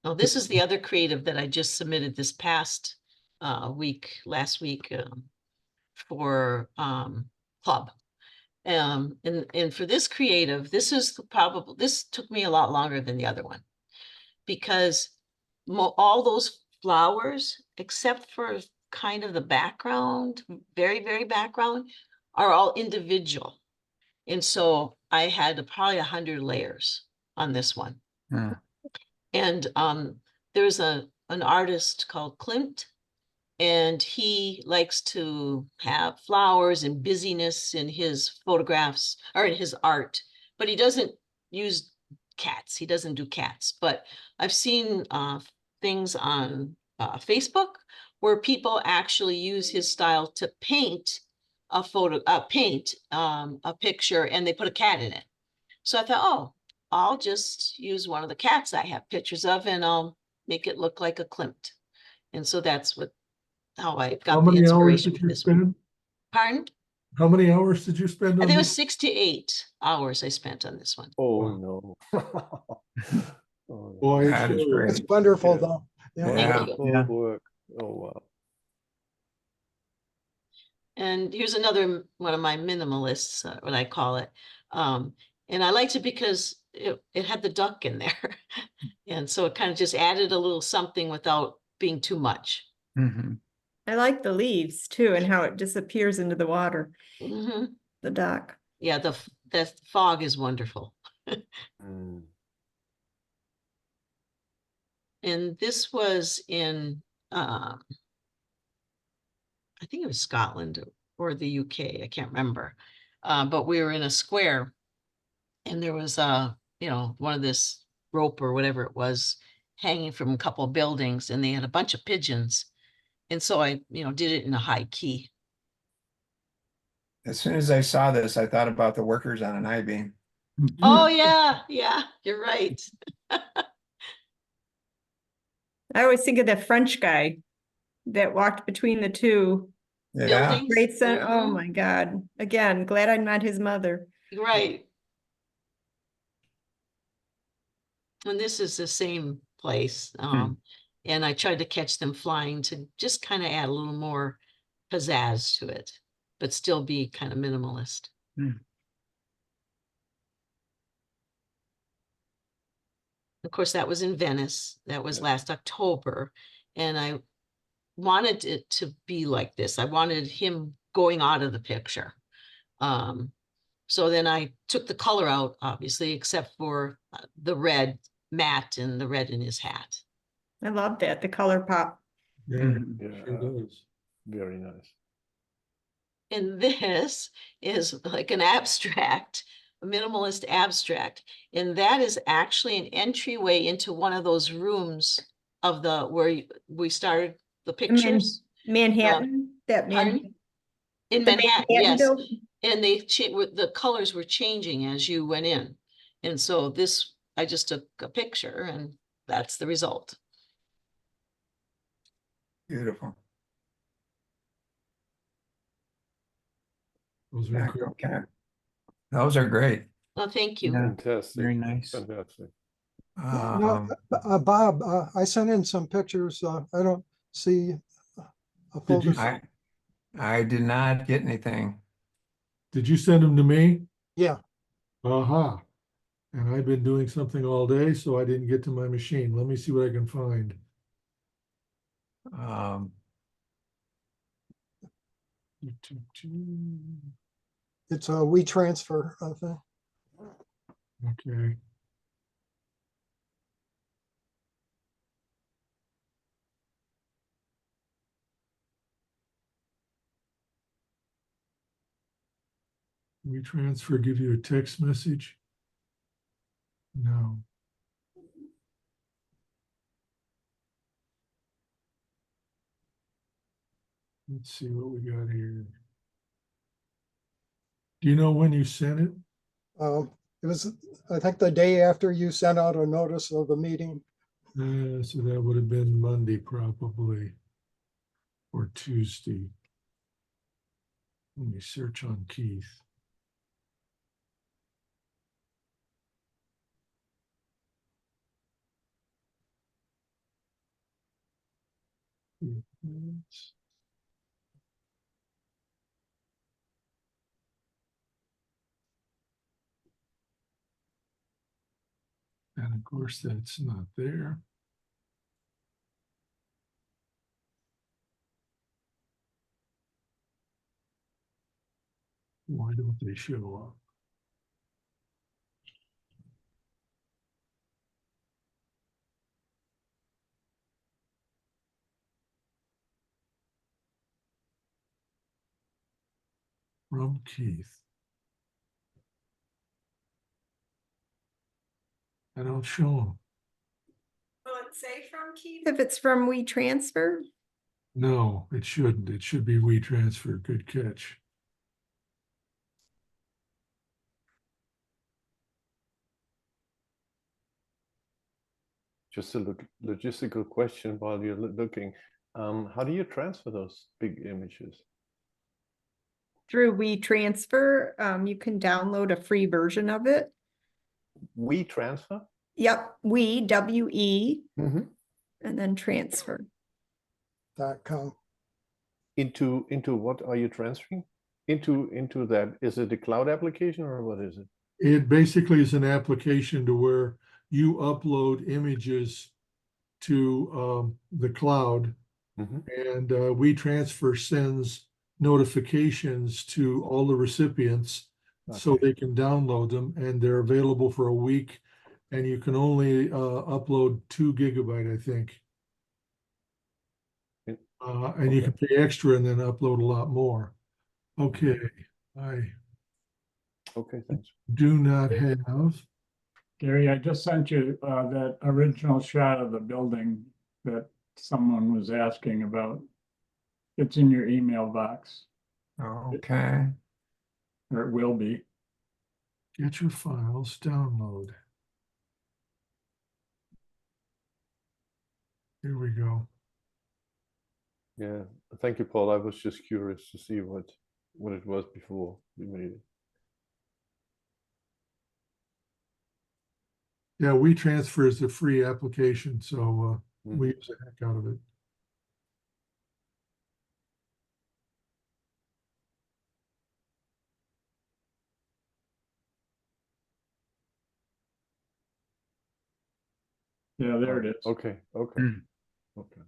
Oh, this is the other creative that I just submitted this past last week for club. And for this creative, this took me a lot longer than the other one because all those flowers, except for kind of the background, very, very background, are all individual. And so I had probably 100 layers on this one. Hmm. And there's an artist called Klimt, and he likes to have flowers and busyness in his photographs or in his art, but he doesn't use cats. He doesn't do cats, but I've seen things on Facebook, where people actually use his style to paint a picture, and they put a cat in it. So I thought, oh, I'll just use one of the cats I have pictures of, and I'll make it look like a Klimt. And so that's how I How got the many hours inspiration did for you this one. spend? Pardon? How many hours did you spend I on think it was this? 6 to 8 hours I spent on this one. Oh, Wow. no. Oh, no. Boy, it That is shows. great. It's wonderful Yeah. though. Yeah. Yeah. Wonderful Yeah. work. Oh, wow. And here's another one of my minimalists, what I call it. And I liked it because it had the duck in there. And so it kind of just added a little something without being too much. Mhm. I like the leaves too and how it disappears into the water, Mhm. the dock. Yeah, the fog is wonderful. Mm. And this was in, I think it was Scotland or the UK, I can't remember. But we were in a square, and there was one of this rope or whatever it was hanging from a couple of buildings, and they had a bunch of pigeons. And so I, did it in a high key. As soon as I saw this, I thought about the workers on an I-beam. Oh yeah, you're right. I always think of the French guy that walked between the two. Yeah, Buildings. Great son. Oh Mhm. my God. Again, glad I'm not his mother. Right. And this is the same place. And I tried to catch them flying to just kind of add a little more pizzazz to it, but still be kind of minimalist. Hmm. Of course, that was in Venice. That was Yeah. last October. And I wanted it to be like this. I wanted him going out of the picture. So then I took the color out, obviously, except for the red matte and the red in his hat. I love that, the color pop. Yeah, Mhm. sure Yeah. does. Very nice. And this is like an abstract, a minimalist abstract. And that is actually an entryway into one of those rooms of where we started the pictures. Manhattan, that Pardon? Manhattan. In the Manhattan, Manhattan yes. building? And the colors were changing as you went in. And so I just took a picture, and that's the result. beautiful. Those are Yeah, incredible. okay. Those are great. Well, thank you. Yeah. Fantastic. Very nice. Fantastic. Now, Um, Bob, I sent in some pictures. I don't see a Did you focus. I did not get anything. Did you send them to me? Yeah, Aha. And I've been doing something all day, so I didn't get to my machine. Let me see what I can find. Um, it's a WeTransfer thing. Okay. WeTransfer give you a text message? No. Let's see what we got here. Do you know when you sent it? It was, I think, the day after you sent out a notice of the meeting. So that would have been Monday probably, or Tuesday. Let me search on Keith. And of course, that's not there. Why don't they show up? From Keith. I don't show them. Well, it say from, Keith? If it's from WeTransfer? No, it shouldn't. It should be WeTransfer. Good catch. Just a logistical question while you're looking. How do you transfer those big images? Through WeTransfer, you can download a free version of it. We transfer? Yep, WE, Mm-hmm. and then transfer. .com. Into what are you transferring? Into that, is it a cloud application or what is it? It basically is an application to where you upload images to the cloud, Mm-hmm. and WeTransfer sends notifications to all the recipients so Okay. they can download them, and they're available for a week, and you can only upload 2 GB, I think. In- And you okay. can pay extra and then upload a lot more. Okay, I Okay, thanks. do not have. Gary, I just sent you that original shot of the building that someone was asking about. It's in your email box, Okay. or it will be. Get your files, download. Here we go. Yeah, thank you, Paul. I was just curious to see what it was before we made it. Yeah, WeTransfer is a free application, so Mhm. we use the heck out of it. Yeah, there it is. Okay, okay, Mm. okay.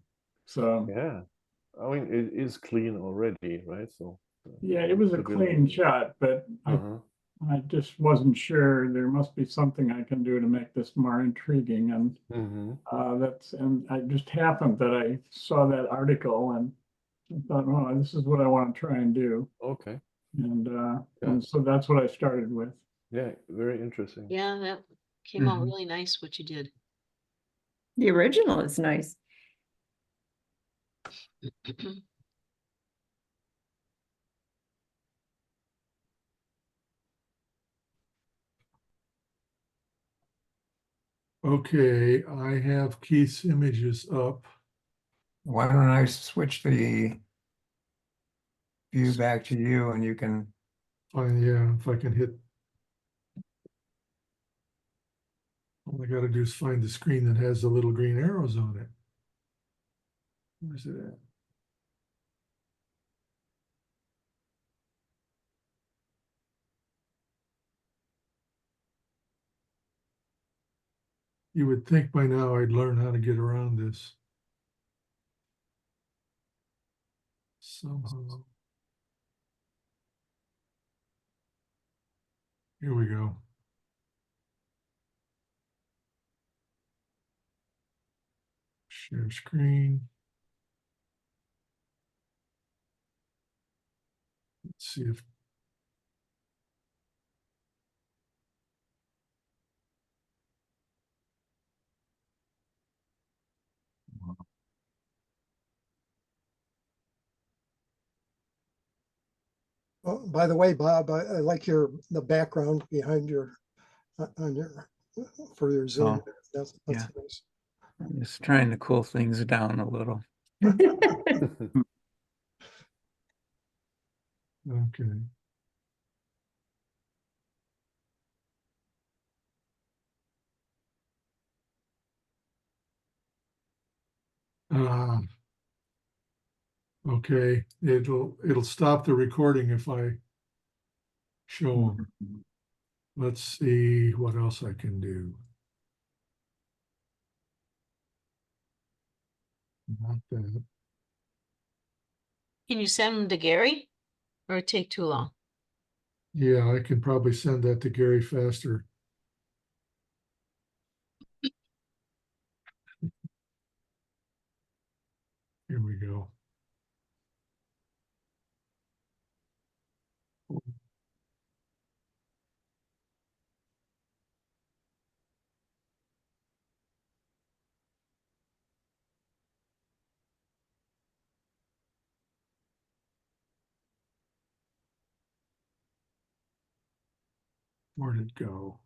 So, Yeah, I mean it is clean already, right? So yeah, it was a should be clean able- shot, but Uh-huh. I just wasn't sure. There must be something I can do to make this more intriguing, and Mhm. and I just happened that I saw that article and I thought, oh, this is what I want to try and do. Okay. And so that's what I started with. Yeah, very interesting. Yeah, that came out Mhm. really nice what you did. The original is nice. Okay, I have Keith's images up. Why don't I switch the view back to you and you can, Fine, yeah, if I can hit. All I gotta do is find the screen that has the little green arrows on it. Where's it at? You would think by now I'd learn how to get around this. Somehow. Here we go. Share screen. Let's see if. Oh, by the way, Bob, I like the background behind on your, for your Zoom. Oh, That's yeah. nice. I'm just trying to cool things down a little. Okay. Okay, it'll stop the recording if I show them. Let's see what else I can do. Not that. Can you send them to Gary? Or it take too long? Yeah, I can probably send that to Gary faster. Here we go. Where'd it go?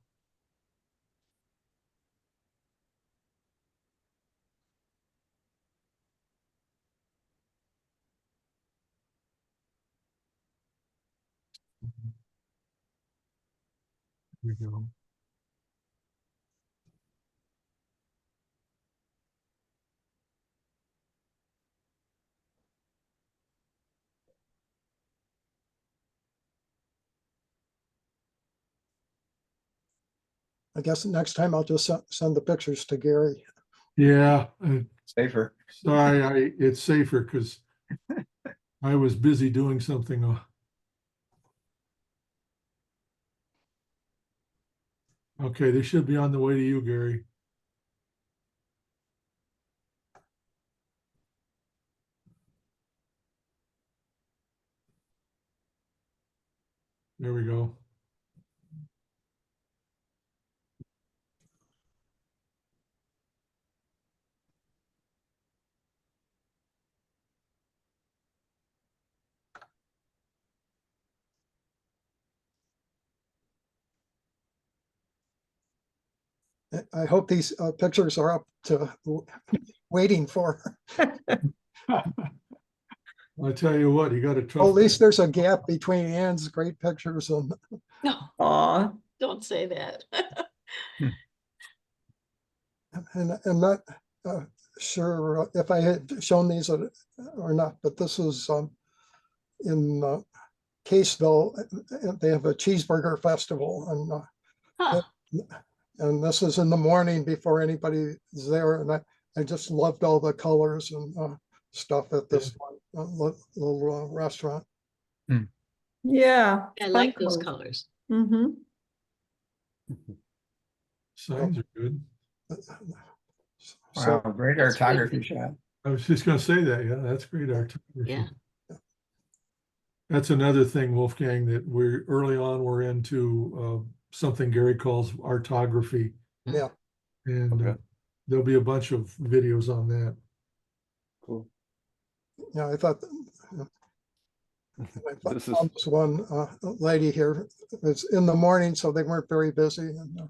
Here we go. I guess next time I'll just send the pictures to Gary. Yeah, Safer. sorry, it's safer because I was busy doing something. Okay, they should be on the way to you, Gary. There we go. I hope these pictures are up to waiting for. I tell you what, you got a Well, tough. at least there's a gap between Ann's great pictures and No, Aw, don't say that. I'm not sure if I had shown these or not, but this is in Caseville. They have a cheeseburger festival, Huh. and this is in the morning before anybody's there, and I just loved all the colors and stuff at this little restaurant. yeah. I like those colors. Mm-hmm. Signs are good. So Wow, great That's good. artography shot. I was just gonna say that, yeah, that's great art. Yeah. That's another thing, Wolfgang, that we're early on, we're into something Gary calls artography. Yeah. And Okay. there'll be a bunch of videos on that. Cool. yeah, I thought This is this one lady here. It's in the morning, so they weren't very busy. And, I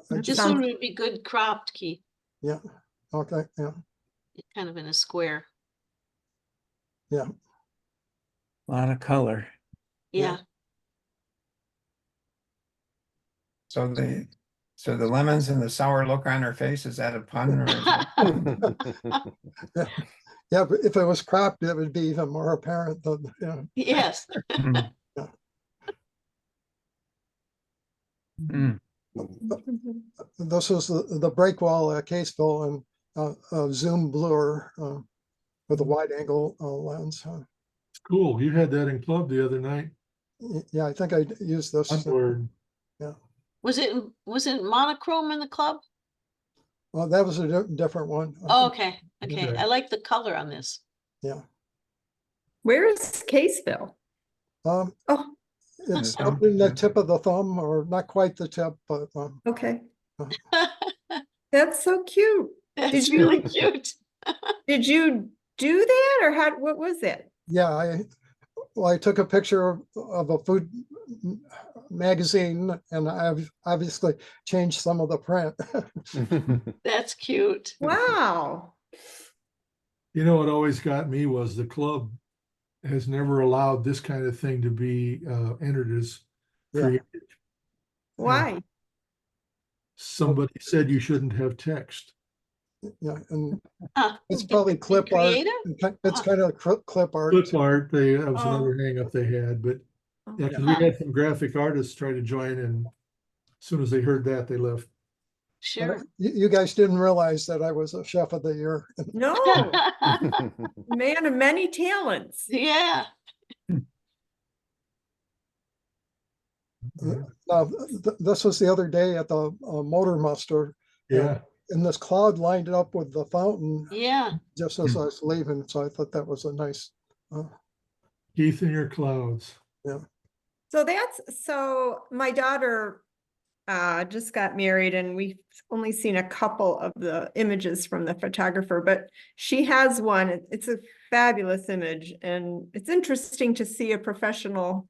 That This just, sounds- one would be good cropped, Keith, yeah, okay, yeah, kind of in a square. A lot of color. Yeah. So the lemons and the sour look on her face, is that a pun or is it? yeah. But if it was cropped, it would be even more apparent than, Yes. Mm. Mm. This is the break wall at Caseville and a zoom blur with a wide angle lens. It's cool. You had that in club the other night. Yeah, I think I used this. Onward. Was it monochrome in the club? Well, that was a different one. Oh, okay. Okay. Okay. I like the color on this. Yeah. Where is Caseville? Um, Oh, it's Yeah. up in the tip of the thumb, or not quite the tip, but okay. That's so cute. That's you- really cute. Did you do that or what was it? yeah, I took a picture of a food magazine, and I've obviously changed some of the print. That's cute. Wow. You know, what always got me was the club has never allowed this kind of thing to be entered as Yeah. creative. Why? Somebody said you shouldn't have text. Yeah, and Huh. it's probably clip art. Creative? It's kind of clip art. Clip art, that was Oh. another hang up they had, but yeah, 'cause we Huh. had some graphic artists try to join, and as soon as they heard that, they left. Sure. You guys didn't realize that I was a chef of the year. No, man of many talents. Yeah. Now, this was the other day at the Motor Muster, Yeah, and this cloud lined up with the fountain Yeah. just as I was leaving, so I thought that was a nice. Keith and your clouds. So my daughter just got married and we've only seen a couple of the images from the photographer, but she has one. It's a fabulous image and it's interesting to see a professional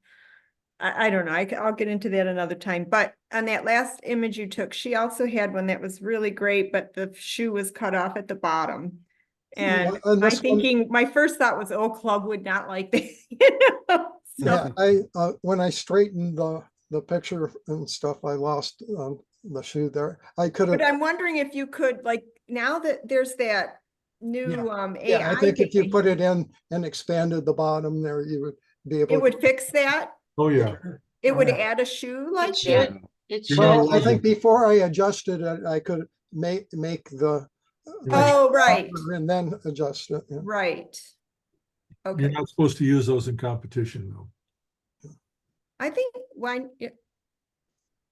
I don't know, I'll get into that another time, but on that last image you took, she also had one that was really great, but the shoe was cut off at the bottom. And Yeah, and my this one- thinking, my first thought was, oh, club would not like that. You know? So, Yeah, when I straightened the picture and stuff, I lost the shoe there. I could but have, I'm wondering if you could, like, now that there's that new yeah, I AI, think if you put it in and expanded the bottom there, you would be able. it would fix that? Oh, yeah. It would Yeah. add a shoe like It that? should, it You're should. not Well, I think before I adjusted it, I could make the. Oh, right, And then adjust it. Yeah. right. You're Okay, not supposed to use those in competition, though. I think, why,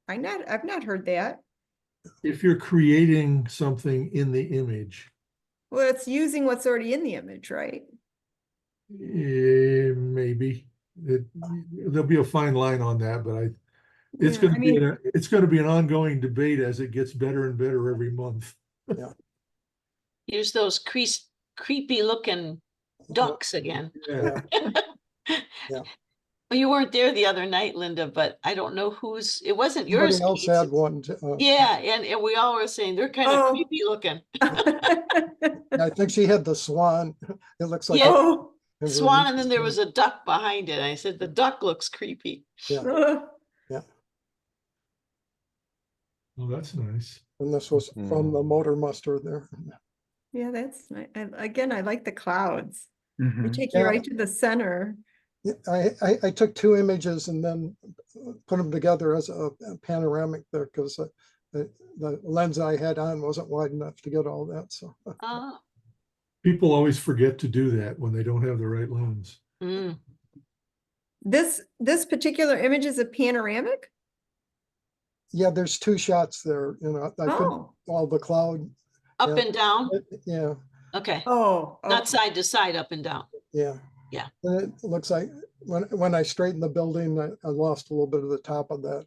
I've not heard that. If you're creating something in the image, Well, it's using what's already in the image, right? maybe. There'll be a fine line on that, but it's Yeah, gonna I be, mean- it's gonna be an ongoing debate as it gets better and better every month. Use those creepy looking ducks again. Yeah. Yeah. Well, you weren't there the other night, Linda, but I don't know it wasn't yours. Somebody else Keith. had one. Yeah, and we all were saying they're kind of Oh. creepy looking. I think she had the swan. It looks like. Yeah. Oh, Swan, and then there was a duck behind it. I said, the duck looks creepy. Yeah, Oh, that's nice. and this was from the motor muster there. yeah, that's nice. Again, I like the clouds. They Mhm. take you Yeah. right to the center. Yeah, I took two images and then put them together as a panoramic there because the lens I had on wasn't wide enough to get all that. So Oh, People always forget to do that when they don't have the right lens. mm. This particular image is a panoramic? yeah, there's two shots there. You know, I put Oh, all the cloud. Up Yeah. and down. Yeah, Okay, oh, not okay. side to side, up and down. yeah. Yeah. And it looks like when I straightened the building, I lost a little bit of the top of that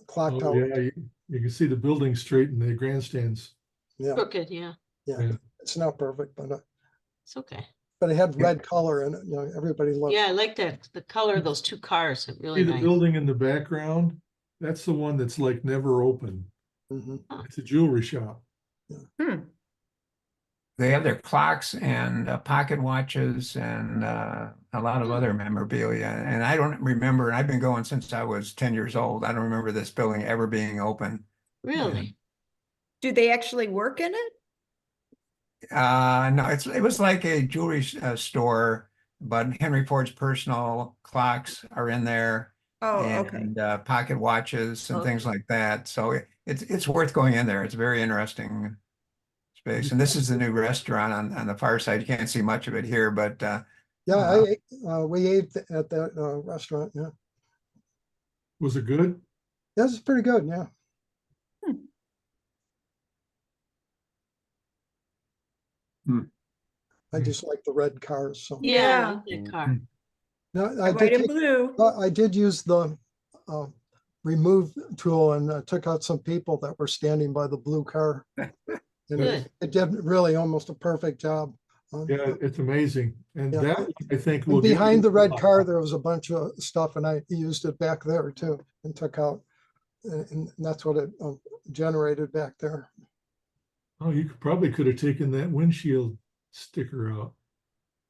clock Oh, tower. yeah, you can see the building straight in the grandstands. Yeah, Crooked, yeah, yeah. It's not perfect, it's okay. but it had red color in it. You know, everybody loves. Yeah, I like that, the color of those two cars, are really See the nice. building in the background? That's the one that's like never open. Mhm. It's a jewelry shop. Hmm. They have their clocks and pocket watches and a lot of other memorabilia. And I don't remember, I've been going since I was 10 years old. I don't remember this building ever being open. Really? Do they actually work in it? No, it was like a jewelry store, but Henry Ford's personal clocks are in there. Oh, okay. And pocket watches and Okay. things like that. So it's worth going in there. It's a very interesting space. And this is the new restaurant on the far side. You can't see much of it here, but Yeah, we ate at that restaurant. Yeah, Was it good? this is pretty good. Yeah. I just like the red cars. So Yeah, I Yeah. like that car. no, The white and blue. I did use the remove tool and took out some people that were standing by the blue car. And Good. it did really almost a perfect job. Yeah, it's amazing. And Yeah. that, I think. And will give behind you- the red car, there was a bunch of stuff and I used it back there too and took out. And that's what it generated back there. Oh, you probably could have taken that windshield sticker out.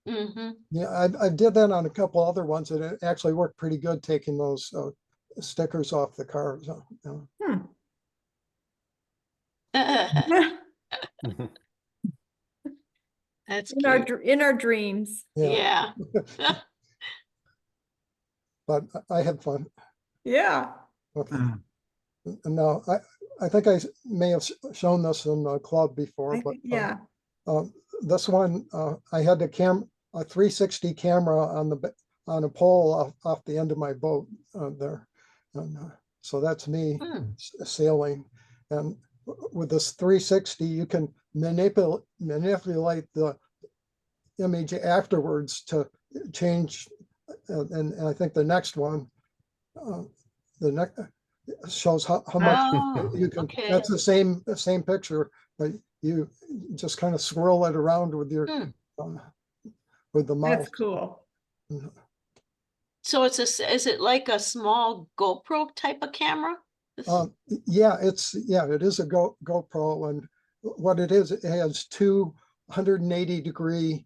Mm-hmm. Yeah, I did that on a couple other ones and it actually worked pretty good taking those stickers off the cars. Hmm. That's In our, cute. in our dreams. Yeah, Yeah. but I had fun. Yeah. Okay. Mm. And now I think I may have shown this in the club before, but Yeah. this one I had a 360 camera on a pole off the end of my boat there, and so that's me Hmm. sailing. And with this 360, you can manipulate the image afterwards to change. And I think the next one, the next shows how much Oh, you can. okay. That's the same picture, but you just kind of swirl it around with your Hmm. with the mouse. That's cool. So it's is it like a small GoPro type of camera? This- Yeah, it is a GoPro, and what it is, it has two 180-degree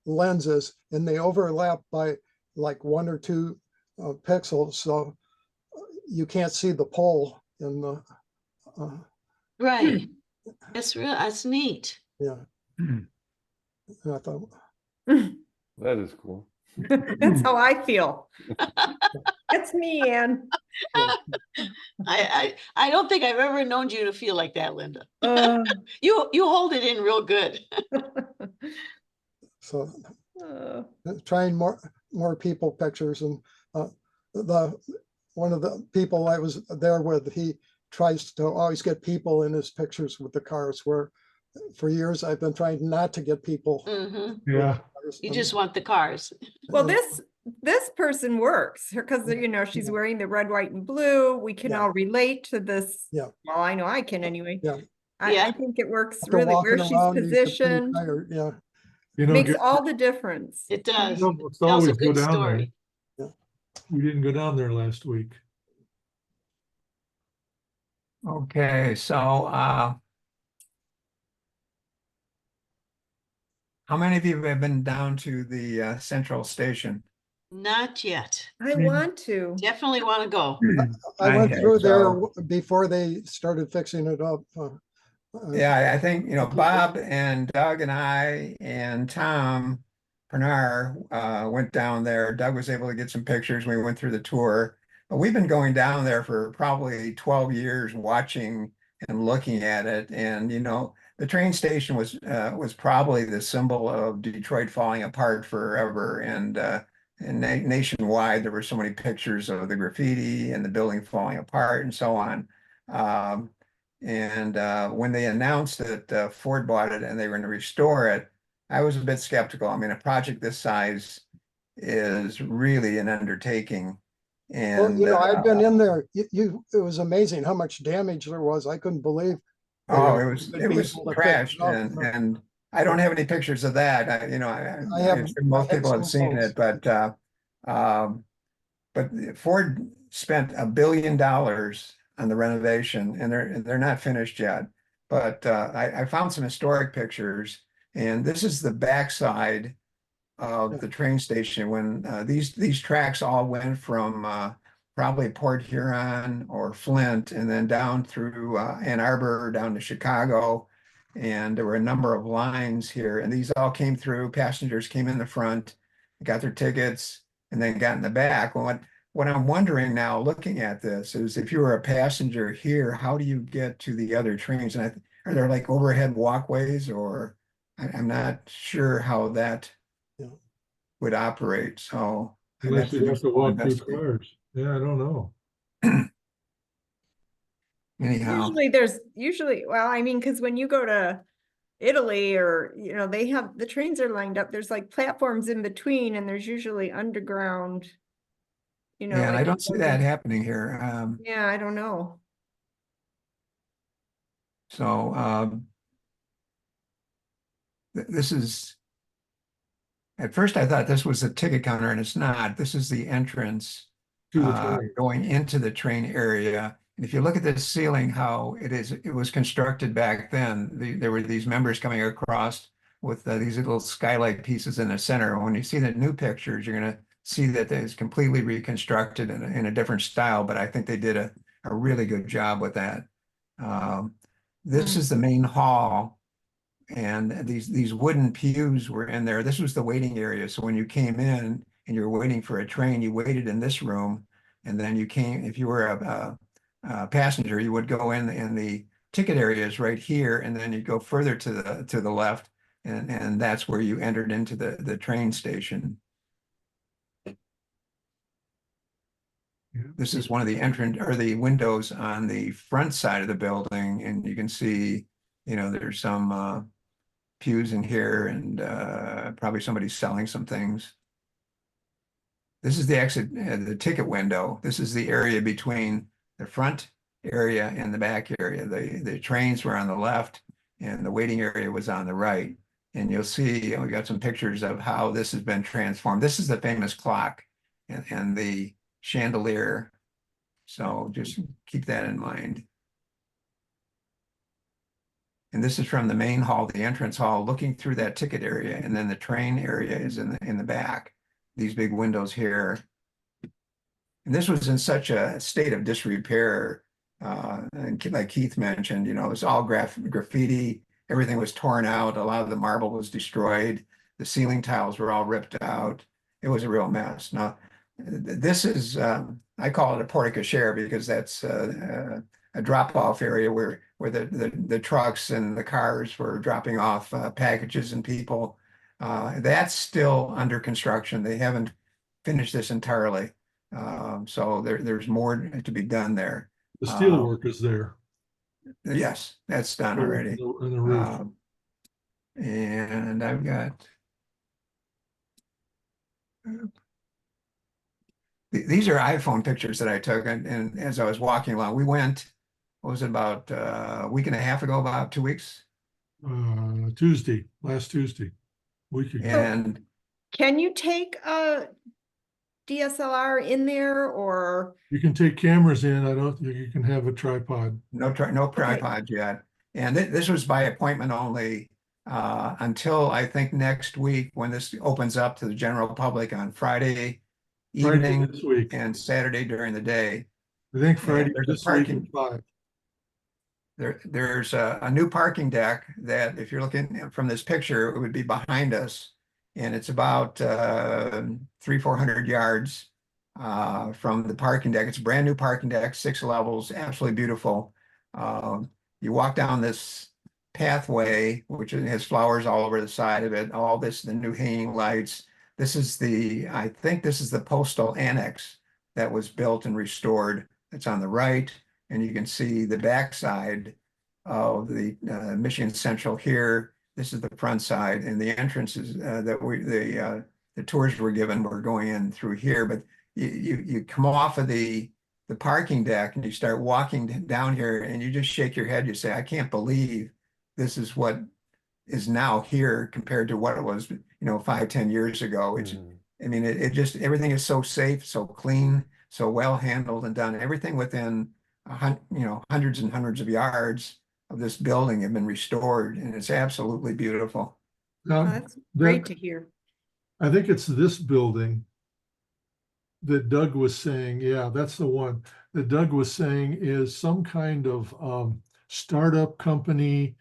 lenses, and they overlap by like 1 or 2 pixels, so you can't see the pole in the Right. That's neat. yeah. Hmm. And I thought, That is cool. That's how I feel. That's me, Ann. I don't think I've ever known you to feel like that, Linda. Uh, You hold it in real good. so uh, trying more people pictures, and one of the people I was there with, he tries to always get people in his pictures with the cars, where for years I've been trying not to get people. Hmm. Yeah, Cars, You and- just want the cars. well, and- this person works because, you know, she's Yeah. wearing the red, white, and blue. We can Yeah. all relate to this. Yeah. Well, I know I can anyway. Yeah. I Yeah. think it works after really walking where she's around, you get pretty positioned. tired, yeah. you know, Makes all the difference. It does. let's Tells a always go good down story. there. We didn't go down there last week. Okay, so how many of you have been down to the Central Station? Not yet. I Mm. want to. Definitely want to go. I I went have, through there so- before they started fixing it up. Yeah, I think, you know, Bob and Doug and I and Tom Pernar went down there. Doug was able to get some pictures. We went through the tour. But we've been going down there for probably 12 years, watching and looking at it. And, you know, the train station was probably the symbol of Detroit falling apart forever. And nationwide, there were so many pictures of the graffiti and the building falling apart and so on. When they announced that Ford bought it and they were going to restore it, I was a bit skeptical. I mean, a project this size is really an undertaking. Well, And you know, I'd been in there. It was amazing how much damage there was. I couldn't believe. oh, that it was would be able to fix trashed, it up. and I don't have any pictures of that. I have- I'm sure most I have people have some seen photos. it, but Ford spent $1 billion on the renovation, and they're not finished yet. But I found some historic pictures, and this is the backside of the train station when these tracks all went from probably Port Huron or Flint, and then down through Ann Arbor, down to Chicago. And there were a number of lines here, and these all came through. Passengers came in the front, got their tickets, and then got in the back. Well, what I'm wondering now, looking at this, is if you were a passenger here, how do you get to the other trains? And are there like overhead walkways, or I'm not sure how that Yeah. would operate. So I'd Unless have you have to walk through investigate. cars. Yeah, I don't know. Anyhow, Usually, well, I mean, because when you go to Italy or, you know, they have, the trains are lined up. There's like platforms in between and there's usually underground, you know. yeah, and I like don't see that happening here. Yeah, I don't know. So this is, at first I thought this was a ticket counter, and it's not. This is the entrance To the train. going into the train area. And if you look at this ceiling, how it was constructed back then, there were these members coming across with these little skylight pieces in the center. When you see the new pictures, you're going to see that it's completely reconstructed in a different style, but I think they did a really good job with that. This is the main hall, and these wooden pews were in there. This was the waiting area. So when you came in and you were waiting for a train, you waited in this room, and then you came, if you were a passenger, you would go in the ticket areas right here, and then you go further to the left, and that's where you entered into the train station. Yeah. This is one of the entrance or the windows on the front side of the building, and you can see, you know, there's some pews in here, and probably somebody's selling some things. This is the exit, the ticket window. This is the area between the front area and the back area. The trains were on the left, and the waiting area was on the right. And you'll see, we got some pictures of how this has been transformed. This is the famous clock and the chandelier. So just keep that in mind. And this is from the main hall, the entrance hall, looking through that ticket area, and then the train area is in the back. These big windows here. And this was in such a state of disrepair, and like Keith mentioned, you know, it was all graffiti. Everything was torn out. A lot of the marble was destroyed. The ceiling tiles were all ripped out. It was a real mess. Now, this is I call it a porte cochere because that's a drop-off area where the trucks and the cars were dropping off packages and people. That's still under construction. They haven't finished this entirely. So there's more to be done there. The steel work is there. Yes, that's done already. And the roof. And I've got these are iPhone pictures that I took, and as I was walking along, we went, what was it, about a week and a half ago, about 2 weeks? Last Tuesday, week ago. And Can you take a DSLR in there, or? You can take cameras in. I don't think you can have a tripod. no tripod yet. And this was by appointment only until I think next week when this opens up to the general public on Friday evening this week. and Saturday during the day. I think Friday there's a this week parking- at 5. There's a new parking deck that if you're looking from this picture, it would be behind us. And it's about 300-400 yards from the parking deck. It's a brand new parking deck, 6 levels, absolutely beautiful. You walk down this pathway, which has flowers all over the side of it, all this, the new hanging lights. This is I think this is the postal annex that was built and restored. It's on the right, and you can see the backside of the Michigan Central here. This is the front side, and the entrances that the tours were given were going in through here. But you come off of the parking deck and you start walking down here, and you just shake your head. You say, I can't believe this is what is now here compared to what it was, 5-10 years ago. It's, I mean, it just, everything is so safe, so clean, so well handled and done. Everything within, hundreds and hundreds of yards of this building have been restored, and it's absolutely beautiful. Now, That's great to hear. I think it's this building that Doug was saying, yeah, that's the one that Doug was saying is some kind of startup company,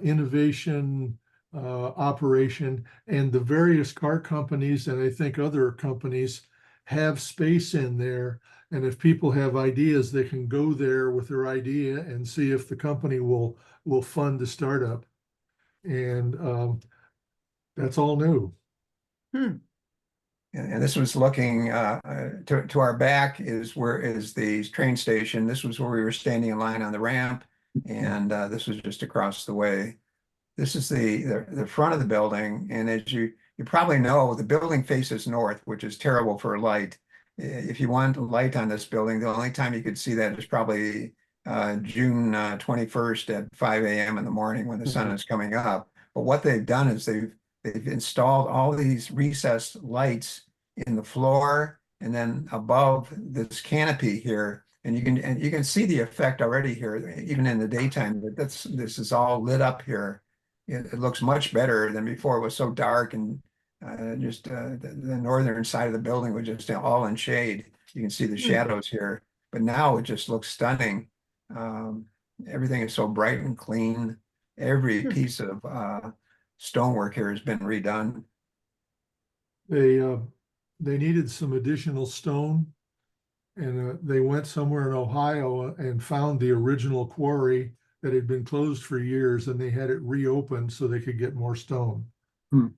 innovation operation, and the various car companies and I think other companies have space in there. And if people have ideas, they can go there with their idea and see if the company will fund the startup. And that's all new. And this was looking to our back is the train station. This was where we were standing in line on the ramp, and this was just across the way. This is the front of the building, and as you probably know, the building faces north, which is terrible for light. If you want light on this building, the only time you could see that is probably June 21st at 5 a.m. in the morning when the sun is coming up. But what they've done is they've installed all these recessed lights in the floor and then above this canopy here, and you can see the effect already here, even in the daytime. But this is all lit up here. It looks much better than before. It was so dark, and the northern side of the building was just all in shade. You can see the shadows here, but now it just looks stunning. Everything is so bright and clean. Every piece of stonework here has been redone. They needed some additional stone, and they went somewhere in Ohio and found the original quarry that had been closed for years, and they had it reopened so they could get more stone.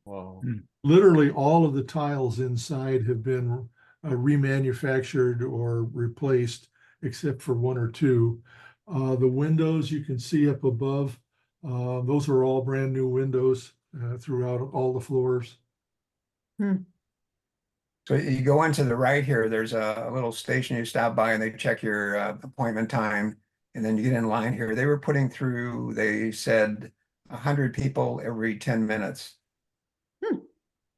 Wow. Literally all of the tiles inside have been remanufactured or replaced, except for 1 or 2. The windows you can see up above, those are all brand new windows throughout all the floors. So you go into the right here, there's a little station you stop by and they check your appointment time, and then you get in line here. They were putting through, they said, 100 people every 10 minutes. Hmm.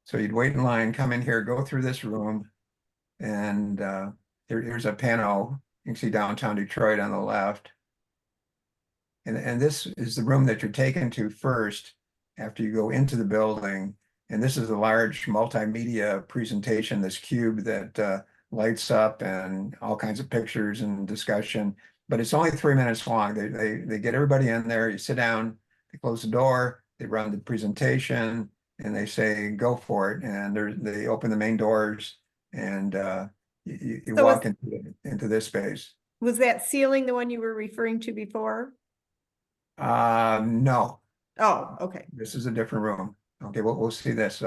So you'd wait in line, come in here, go through this room, and here's a panel. You can see downtown Detroit on the left. And this is the room that you're taken to first after you go into the building. And this is a large multimedia presentation, this cube that lights up and all kinds of pictures and discussion. But it's only 3 minutes long. They get everybody in there. You sit down, they close the door, they run the presentation, and they say, go for it. And they open the main doors, and you So walk into this space. Was that ceiling the one you were referring to before? No, Oh, okay. this is a different room. Okay, we'll see this.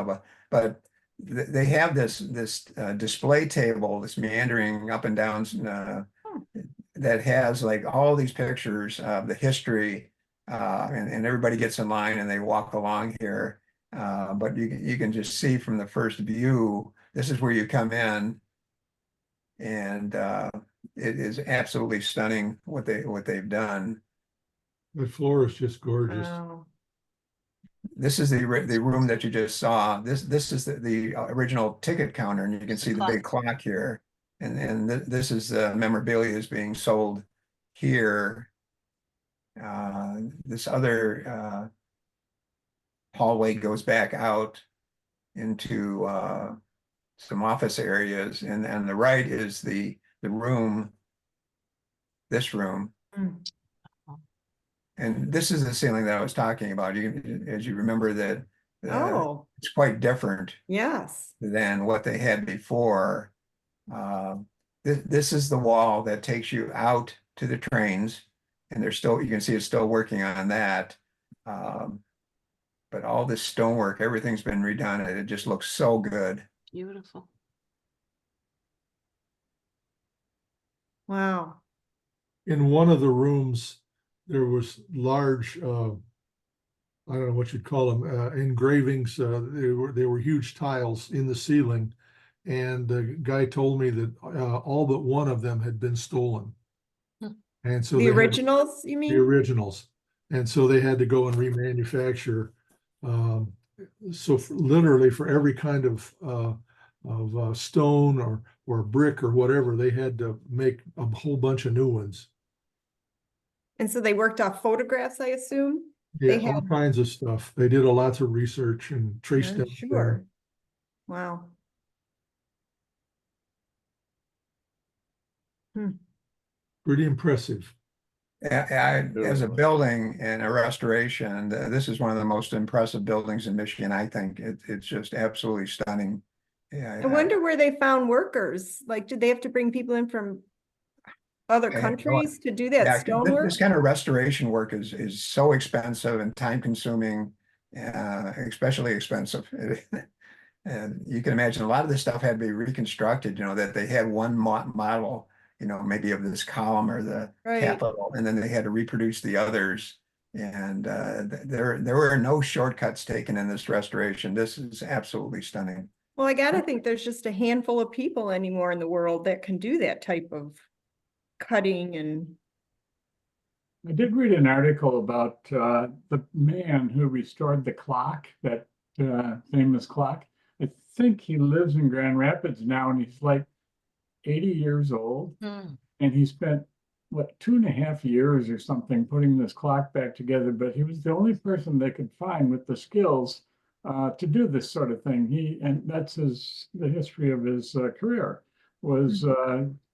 But they have this display table, this meandering up and down that has like all these pictures of the history, and everybody gets in line and they walk along here. But you can just see from the first view, this is where you come in, and it is absolutely stunning what they've done. The floor is just gorgeous. Wow. This is the room that you just saw. This is the original ticket counter, and you can see the big clock here. And this is the memorabilia is being sold here. This other hallway goes back out into some office areas, and on the right is the room, this room. Mm. And this is the ceiling that I was talking about. As you remember that Oh, it's quite different yes. than what they had before. This is the wall that takes you out to the trains, and you can see it's still working on that. But all this stonework, everything's been redone, and it just looks so good. Beautiful. Wow. In one of the rooms, there was large, I don't know what you'd call them, engravings. They were huge tiles in the ceiling. And the guy told me that all but one of them had been stolen. Hmm. And so The they had- originals, you the mean? originals. And so they had to go and remanufacture. So literally for every kind of stone or brick or whatever, they had to make a whole bunch of new ones. And so they worked off photographs, I assume? Yeah, They all had- kinds of stuff. They did a lot of research and traced I'm down. sure. Wow. Pretty impressive. As a building and a restoration, this is one of the most impressive buildings in Michigan, I think. It's just absolutely stunning. Yeah, I wonder where they found workers. Like, did they have to bring people in from other I have no countries to do yeah, that stonework? this kind of restoration work is so expensive and time consuming, especially expensive. And you can imagine a lot of this stuff had to be reconstructed, that they had one model, maybe of this column or the Right. Capitol, and then they had to reproduce the others. And there were no shortcuts taken in this restoration. This is absolutely stunning. Well, I gotta think there's just a handful of people anymore in the world that can do that type of cutting and, I did read an article about the man who restored the clock, that famous clock. I think he lives in Grand Rapids now, and he's like 80 years old. Hmm. And he spent, 2.5 years or something putting this clock back together, but he was the only person they could find with the skills to do this sort of thing. And that's the history of his career, was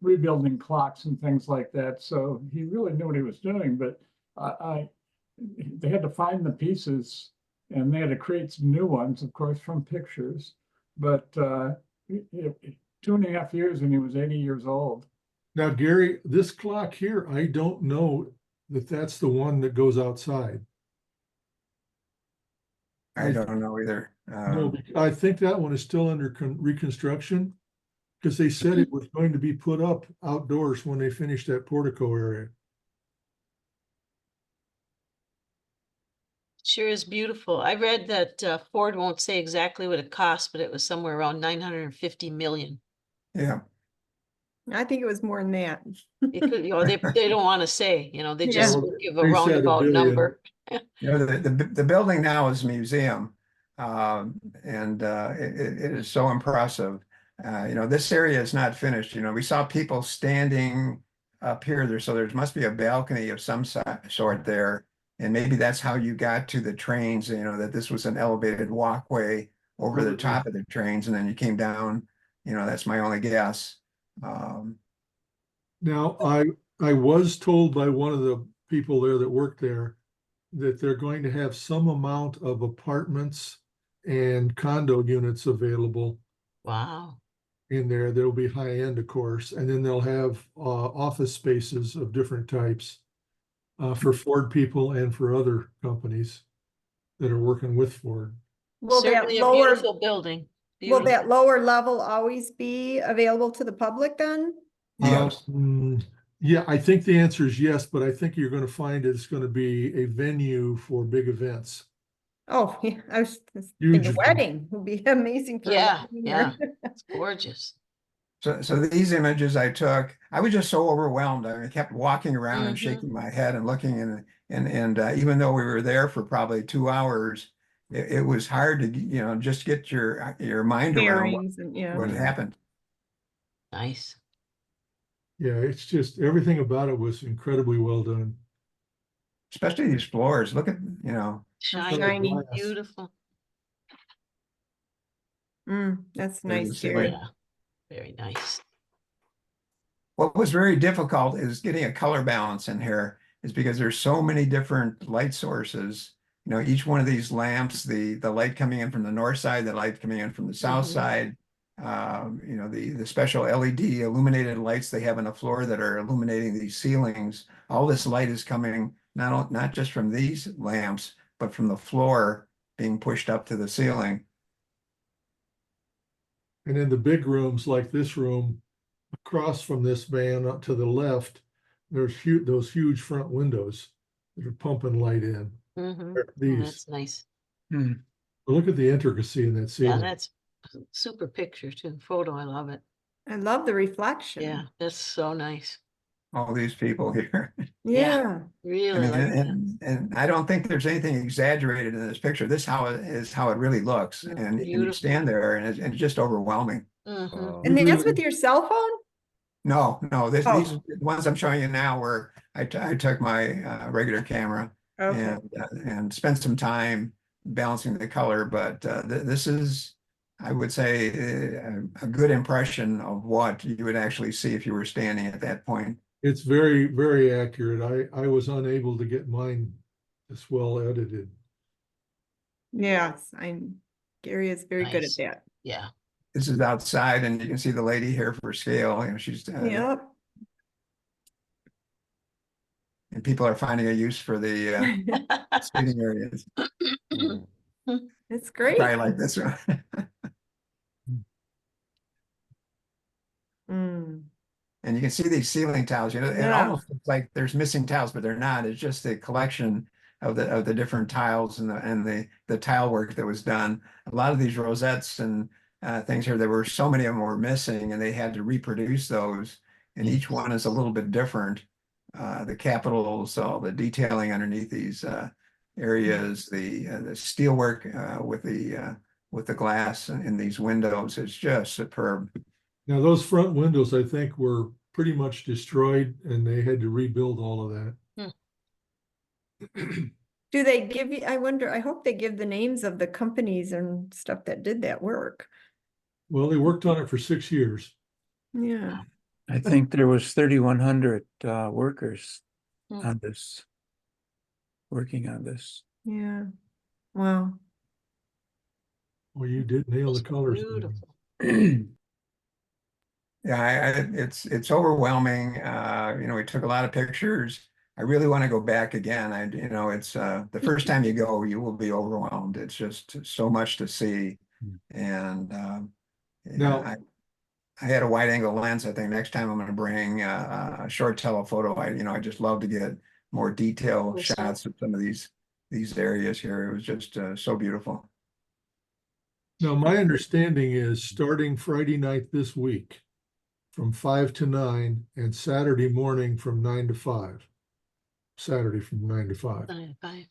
rebuilding clocks and things like that. So he really knew what he was doing, but they had to find the pieces, and they had to create some new ones, of course, from pictures. But 2.5 years, and he was 80 years old. Now, Gary, this clock here, I don't know that that's the one that goes outside. I don't know either. No, I think that one is still under reconstruction, because they said it was going to be put up outdoors when they finished that portico area. Sure is beautiful. I read that Ford won't say exactly what it cost, but it was somewhere around 950 million. Yeah. I think it was more than that. It could, they don't want to say, they Yeah. just Well, give a they said $1 roundabout billion. number. You know, the building now is a museum. And it is so impressive. You know, this area is not finished. You know, we saw people standing up here there, so there must be a balcony of some sort there. And maybe that's how you got to the trains, you know, that this was an elevated walkway over the top of the trains, and then you came down. You know, that's my only guess. Now, I was told by one of the people there that worked there that they're going to have some amount of apartments and condo units available Wow. in there. There'll be high end, of course, and then they'll have office spaces of different types for Ford people and for other companies that are working with Ford. Will that Certainly a lower, beautiful building. will Beautiful. that lower level always be available to the public then? Yes. Yeah, I think the answer is yes, but I think you're going to find it's going to be a venue for big events. Oh, yeah, I was just Huge thinking event. wedding would be amazing for a Yeah, wedding yeah. or- It's gorgeous. So these images I took, I was just so overwhelmed. I kept walking around and Mhm. shaking my head and looking, and even though we were there for probably 2 hours, it was hard to, you know, just get your mind around Bearings and, yeah. what happened. Nice. Yeah, it's just everything about it was incredibly well done. Especially these floors. Look at, you know, Shiny, Shiny. glass. beautiful. That's There's nice, the Jerry. ceiling. Yeah, very nice. what was very difficult is getting a color balance in here, is because there's so many different light sources. You know, each one of these lamps, the light coming in from the north side, the light coming in from the south Mhm. side, you know, the special LED illuminated lights they have on the floor that are illuminating these ceilings. All this light is coming not just from these lamps, but from the floor being pushed up to the ceiling. And in the big rooms like this room, across from this van up to the left, there's those huge front windows that are pumping light in. Mhm. Oh, These, that's nice. look at the intricacy in that Yeah, ceiling. that's super picture too. Photo, I love it. I love the reflection. Yeah, that's so nice. All these people here. Yeah. I Really mean, like that. and I don't think there's anything exaggerated in this picture. This is how it really looks. Mm, And you beautiful. stand there and it's just overwhelming. Mhm. And You that's really- with your cell phone? No, these Oh. ones I'm showing you now where I took my regular camera Okay. and spent some time balancing the color. But this is, I would say, a good impression of what you would actually see if you were standing at that point. It's very, very accurate. I was unable to get mine this well edited. Yes, Gary is very good at Nice. that. Yeah. This is outside, and you can see the lady here for scale. You know, she's Yep. and people are finding a use for the seating areas. It's great. Probably like this one. Mm. And you can see these ceiling tiles, you know, it Yeah. almost looks like there's missing tiles, but they're not. It's just the collection of the different tiles and the tile work that was done. A lot of these rosettes and things here, there were so many of them were missing, and they had to reproduce those. And each one is a little bit different. The capitals, all the detailing underneath these areas, the steel work with the glass in these windows is just superb. Now, those front windows, I think, were pretty much destroyed and they had to rebuild all of that. Do they give you, I wonder, I hope they give the names of the companies and stuff that did that work. Well, they worked on it for 6 years. Yeah. I think there was 3,100 workers Hmm. on this, working on this. Yeah. Wow. Well, you did nail the It's colors. beautiful. Yeah, it's overwhelming. You know, we took a lot of pictures. I really want to go back again. You know, it's the first time you go, you will be overwhelmed. It's just so much to see. And yeah, Now- I had a wide angle lens. I think next time I'm going to bring a short telephoto. I just love to get more detailed Cool stuff. shots of some of these areas here. It was just so beautiful. Now, my understanding is starting Friday night this week from 5 to 9 and Saturday morning from 9 to 5. Saturday from 9 to 5. Bye.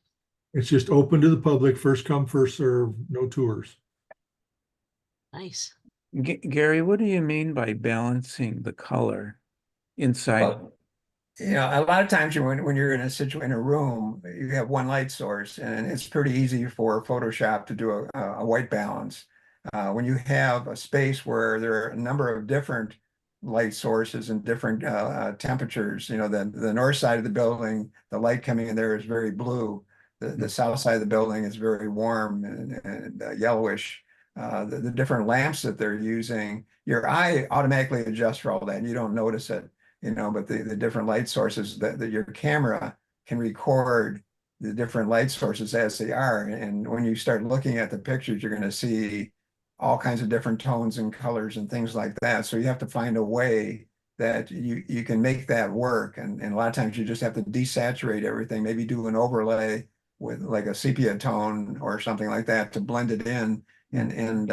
It's just open to the public, first come, first serve, no tours. Nice. Gary, what do you mean by balancing the color inside? Well, you know, a lot of times when you're in in a room, you have one light source, and it's pretty easy for Photoshop to do a white balance. When you have a space where there are a number of different light sources and different temperatures, you know, the north side of the building, the light coming in there is very blue. The south side of the building is very warm and yellowish. The different lamps that they're using, your eye automatically adjusts for all that, and you don't notice it, you know, but the different light sources that your camera can record the different light sources as they are. And when you start looking at the pictures, you're going to see all kinds of different tones and colors and things like that. So you have to find a way that you can make that work. And a lot of times you just have to desaturate everything, maybe do an overlay with like a sepia tone or something like that to blend it in and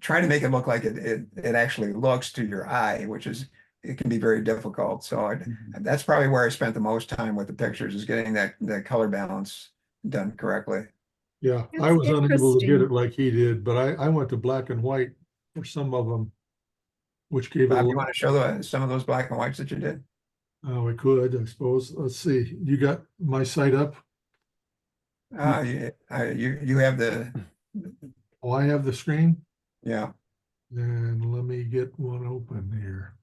try to make it look like it actually looks to your eye, which is, it can be very difficult. So that's probably where I spent the most time with the pictures, is getting that color balance done correctly. Yeah, I That's was unable to get interesting. it like he did, but I went to black and white for some of them, which gave it a Bob, you lot. want to show some of those black and whites that you did? Oh, we could, I suppose. Let's see. You got my site up? You have the, Oh, I have the screen. yeah. And let me get one open here.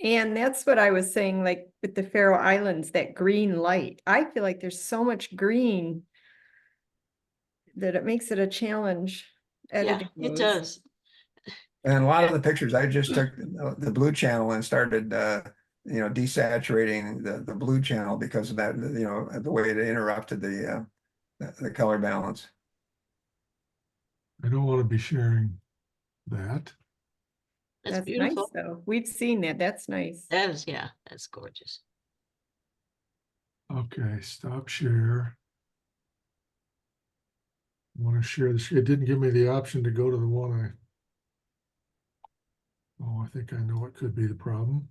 And that's what I was saying, like with the Faroe Islands, that green light. I feel like there's so much green that it makes it a challenge Yeah, editing it those. does. And a lot of the pictures, I just took the blue channel and started, you know, desaturating the blue channel because of that, you know, the way it interrupted the color balance. I don't want to be sharing that. That's That's nice beautiful. though. We've seen that. That's nice. That is, yeah, that's gorgeous. Okay, stop share. I want to share this. It didn't give me the option to go to the one oh, I think I know what could be the problem.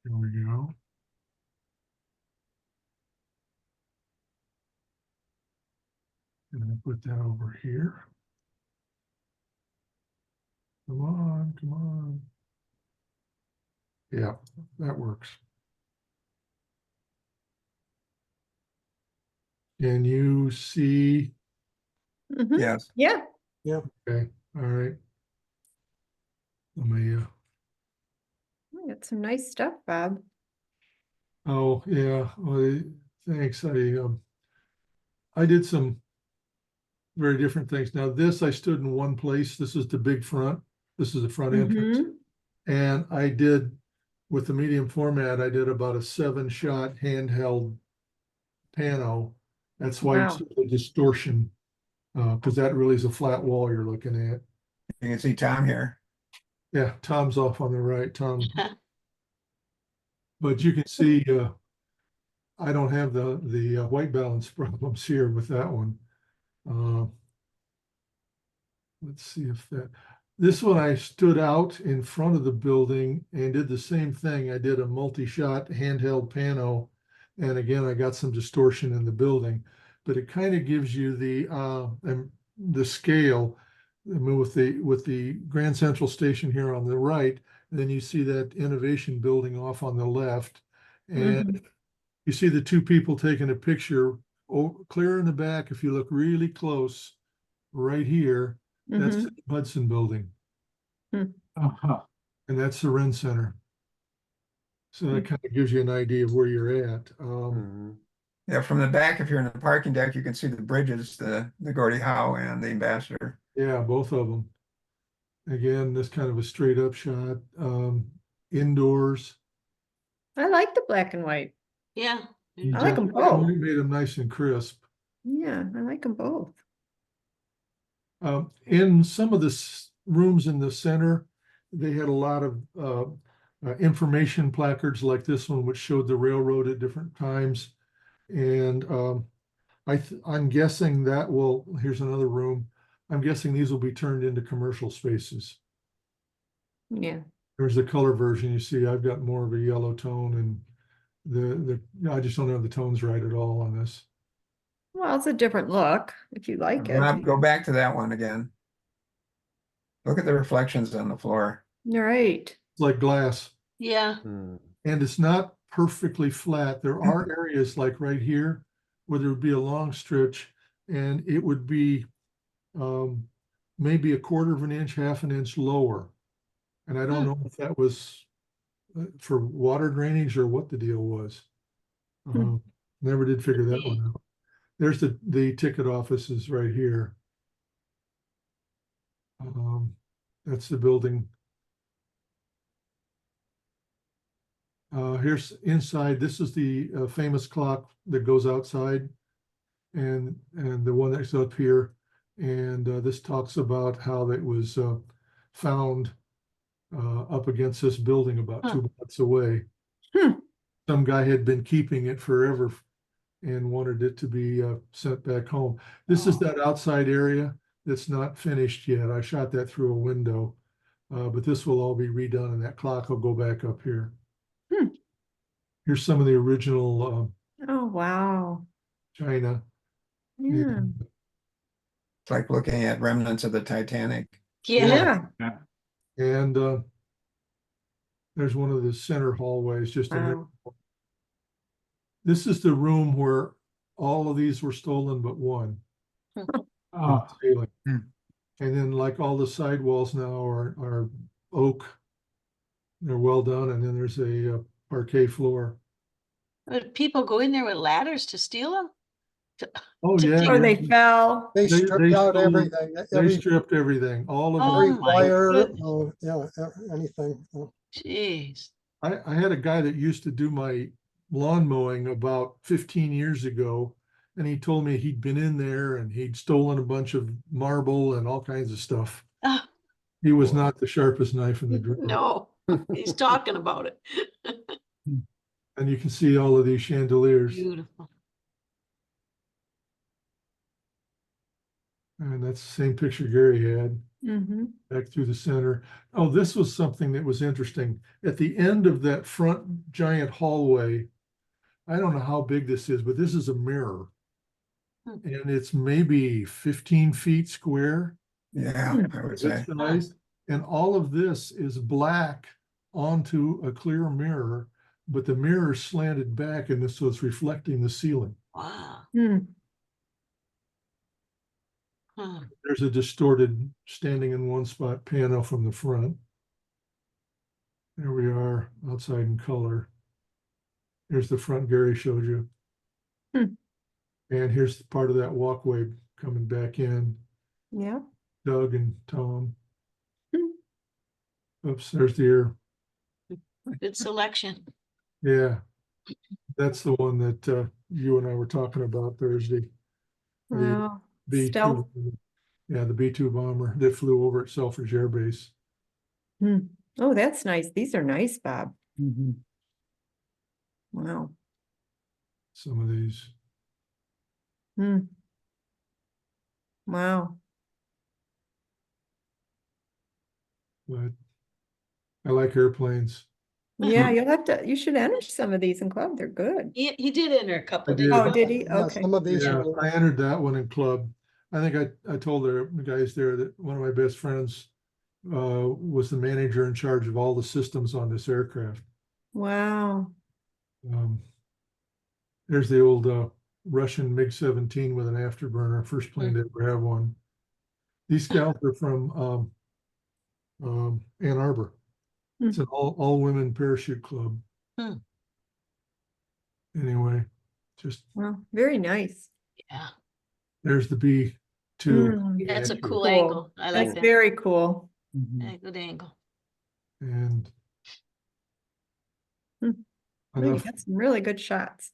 Here we go. And I put that over here. Come on, come on. Yeah, that works. Can you see? Mhm. Yes. Yeah, Okay, all right. Let me, we got some nice stuff, Bob. oh, yeah, well, thanks. I did some very different things. Now this, I stood in one place. This is the big front. This is the front entrance. Mhm. And I did, with the medium format, I did about a 7-shot handheld pano. That's why you Wow. see the distortion, because that really is a flat wall you're looking at. You can see Tom here. Yeah, Tom's off on the right, Tom. But you can see, I don't have the white balance problems here with that one. Let's see if this one I stood out in front of the building and did the same thing. I did a multi-shot handheld pano, and again I got some distortion in the building, but it kind of gives you the scale. I mean, with the Grand Central Station here on the right, and then you see that Innovation building off on the left, and you see the two people taking a picture clear in the back. If you look really close, right here. That's the Hudson building, Uh-huh. and that's the Ren Center. So that kind of gives you an idea of where you're at. Yeah, from the back, if you're in the parking deck, you can see the bridges, the Gordie Howe and the Ambassador. Yeah, both of them. Again, this kind of a straight up shot. Indoors. I like the black and white. Yeah. I like them both. Made them nice and crisp. Yeah, I like them both. In some of the rooms in the center, they had a lot of information placards like this one, which showed the railroad at different times. And I'm guessing that here's another room. I'm guessing these will be turned into commercial spaces. Yeah. There's the color version. You see, I've got more of a yellow tone, and I just don't have the tones right at all on this. Well, it's a different look if you like it. Rob, go back to that one again. Look at the reflections on the floor. Right. It's like glass, Yeah, Hmm. and it's not perfectly flat. There are areas like right here where there would be a long stretch, and it would be maybe a quarter of an inch, half an inch lower. And I don't know if that was for water drainage or what the deal was. Hmm. Never did figure that be. one out. There's the ticket offices right here. That's the building. Here's inside. This is the famous clock that goes outside, and the one that's up here. And this talks about how it was found up against this building about Huh. 2 blocks away. Hmm. Some guy had been keeping it forever and wanted it to be sent back home. This is Oh. that outside area that's not finished yet. I shot that through a window, but this will all be redone, and that clock will go back up here. Hmm. Here's some of the original Oh, wow. china. Yeah. And It's like looking at remnants of the Titanic. yeah. Yeah. And there's one of the center hallways, just in there. Wow. This is the room where all of these were stolen but one. Oh, Ceiling. Hmm. And then like all the sidewalls now are oak. They're well done, and then there's a parquet floor. But people go in there with ladders to steal them? Oh, To yeah. take- Or they fell. They They stripped out stole- everything, They every, stripped everything, all of Oh, it. every my wire, goodness. yeah, anything. Jeez. I had a guy that used to do my lawn mowing about 15 years ago, and he told me he'd been in there and he'd stolen a bunch of marble and all kinds of stuff. Ah, He was not the sharpest knife in the drawer. no, he's talking about it. And you can see all of these chandeliers, Beautiful. and that's the same picture Gary had. Mm-hmm. Back through the center. Oh, this was something that was interesting. At the end of that front giant hallway, I don't know how big this is, but this is a mirror. Hmm. And it's maybe 15 feet square, Yeah, I would this say. size. And all of this is black onto a clear mirror, but the mirror is slanted back, and so it's reflecting the ceiling. Wow. Hmm. Huh. There's a distorted standing in one spot piano from the front. There we are outside in color. Here's the front Gary showed you. Hmm. And here's part of that walkway coming back in, Yeah. Doug and Tom. Hmm. Oops, there's the air. Good selection. Yeah. That's the one that you and I were talking about Thursday. The Wow. B2, Stealth. yeah, the B2 bomber that flew over at Selfridge Air Base. Hmm. Oh, that's nice. These are nice, Bob. Mhm. Wow. Some of these. Hmm. Wow. But I like airplanes. Yeah, you should enter some of these in club. They're good. He did enter a couple. I did. Oh, did he? Yeah, Okay. some of these Yeah, are, I entered that one in club. I think I told the guys there that one of my best friends was the manager in charge of all the systems on this aircraft. Wow. There's the old Russian MiG-17 with an afterburner, first plane to ever have one. These scouts are from Ann Arbor. It's an all women parachute club. Hmm. Anyway, just Well, very nice. Yeah, there's the B2. Hmm. that's a cool Cool. angle. I like That's that. very cool. Mhm. Yeah, good angle. And Oh, you enough. got some really good shots.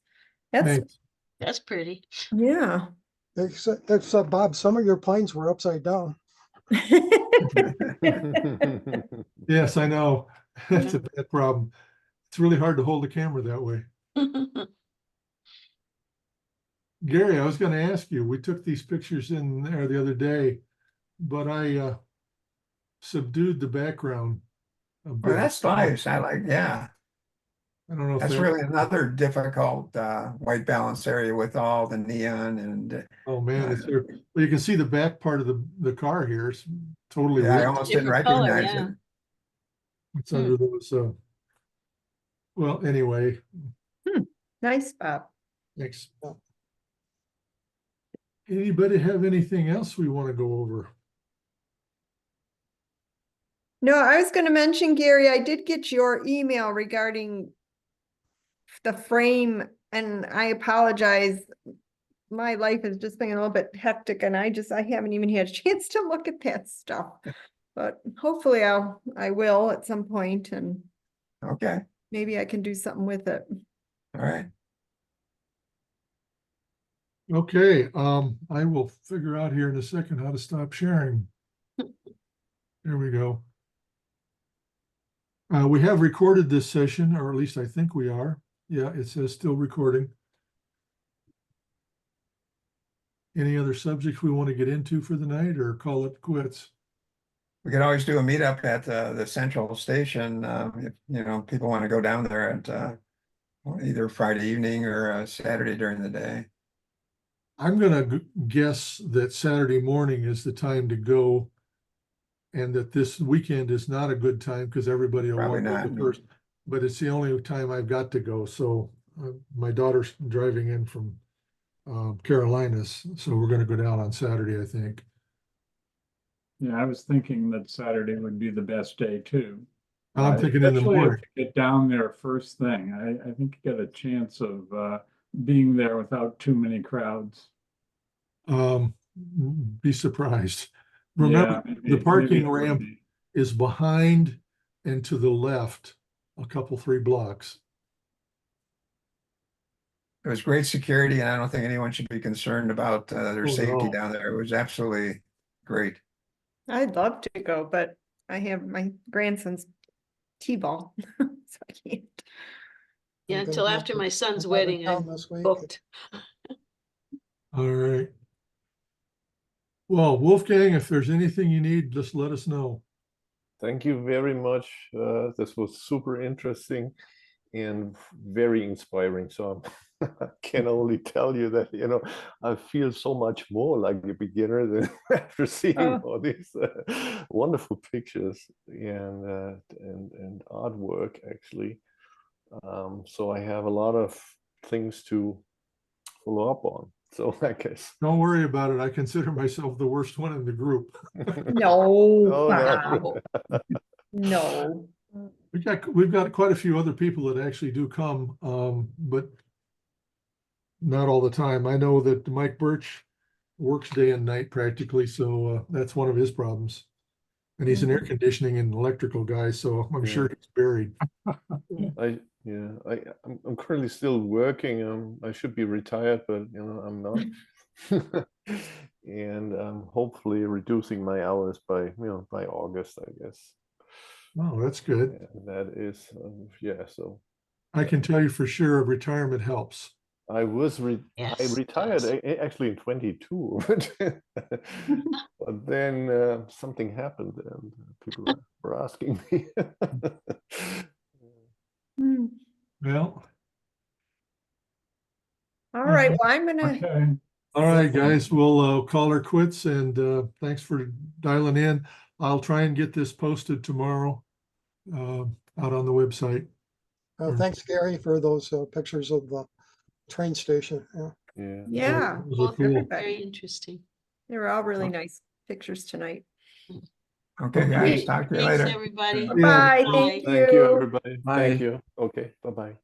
That's, Thanks. That's pretty. yeah. except Bob, some of your planes were upside down. Yes, I know. That's a bad problem. It's really hard to hold the camera that way. Gary, I was going to ask you, we took these pictures in there the other day, but I subdued the background a Well, bit. that's nice. I like, yeah. I don't know if That's that- really another difficult white balance area with all the neon and Oh, man, it's here. Well, you can see the back part of the car here. It's totally yeah, I lit. almost didn't Different color, recognize yeah. it. It's under those, well, anyway, Nice spot. thanks. Anybody have anything else we want to go over? No, I was gonna mention, Gary, I did get your email regarding the frame, and I apologize. My life has just been a little bit hectic, and I haven't even had a chance to look at that stuff. But hopefully I will at some point, and Okay, maybe I can do something with it. all right. Okay, I will figure out here in a second how to stop sharing. There we go. We have recorded this session, or at least I think we are. Yeah, it says still recording. Any other subjects we want to get into for the night, or call it quits? We could always do a meetup at the central station, if, you know, people want to go down there at either Friday evening or Saturday during the day. I'm gonna guess that Saturday morning is the time to go. And that this weekend is not a good time because everybody will Probably want to go not, the no. first. But it's the only time I've got to go, so my daughter's driving in from Carolinas, so we're gonna go down on Saturday, I think. Yeah, I was thinking that Saturday would be the best day too. I'm thinking in the Especially if morning. you get down there first thing. I think you get a chance of being there without too many crowds. Be surprised. Remember, Yeah, the parking maybe it would ramp be. is behind and to the left, a couple, 3 blocks. It was great security, and I don't think anyone should be concerned about their Oh, safety no. down there. It was absolutely great. I'd love to go, but I have my grandson's T-ball, so I can't. Yeah, I'm gonna until go after to- my son's I'm out of wedding, town I'm this week. booked. All right. Well, Wolfgang, if there's anything you need, just let us know. Thank you very much. This was super interesting and very inspiring. So I can only tell you that, you know, I feel so much more like a beginner than after seeing Oh. all these wonderful pictures and artwork, actually. So I have a lot of things to follow up on. So I guess. Don't worry about it. I consider myself the worst one in the group. No, Oh, Bob, no. no. We've got quite a few other people that actually do come, but not all the time. I know that Mike Birch works day and night practically, so that's one of his problems. And he's an air conditioning and electrical guy, so I'm sure he's buried. I'm currently still working. I should be retired, but you know I'm not. And I'm hopefully reducing my hours by August, I guess. Oh, that's good. And that is So I can tell you for sure retirement helps. I was Yes, I it retired does. actually in 22, but then something happened and people were asking me. Hmm. Well, All right, well, I'm gonna, Okay, all right, guys, we'll call her quits, and thanks for dialing in. I'll try and get this posted tomorrow out on the website. Thanks, Gary, for those pictures of the train station. Yeah. Yeah. yeah, Those are Well, cool. very everybody. interesting. They were all really nice pictures tonight. Okay, Okay. guys, talk to you Thanks, later. everybody. Yeah. Bye, Bye. thank Thank you, you. everybody. Bye. Thank you. Okay, bye-bye.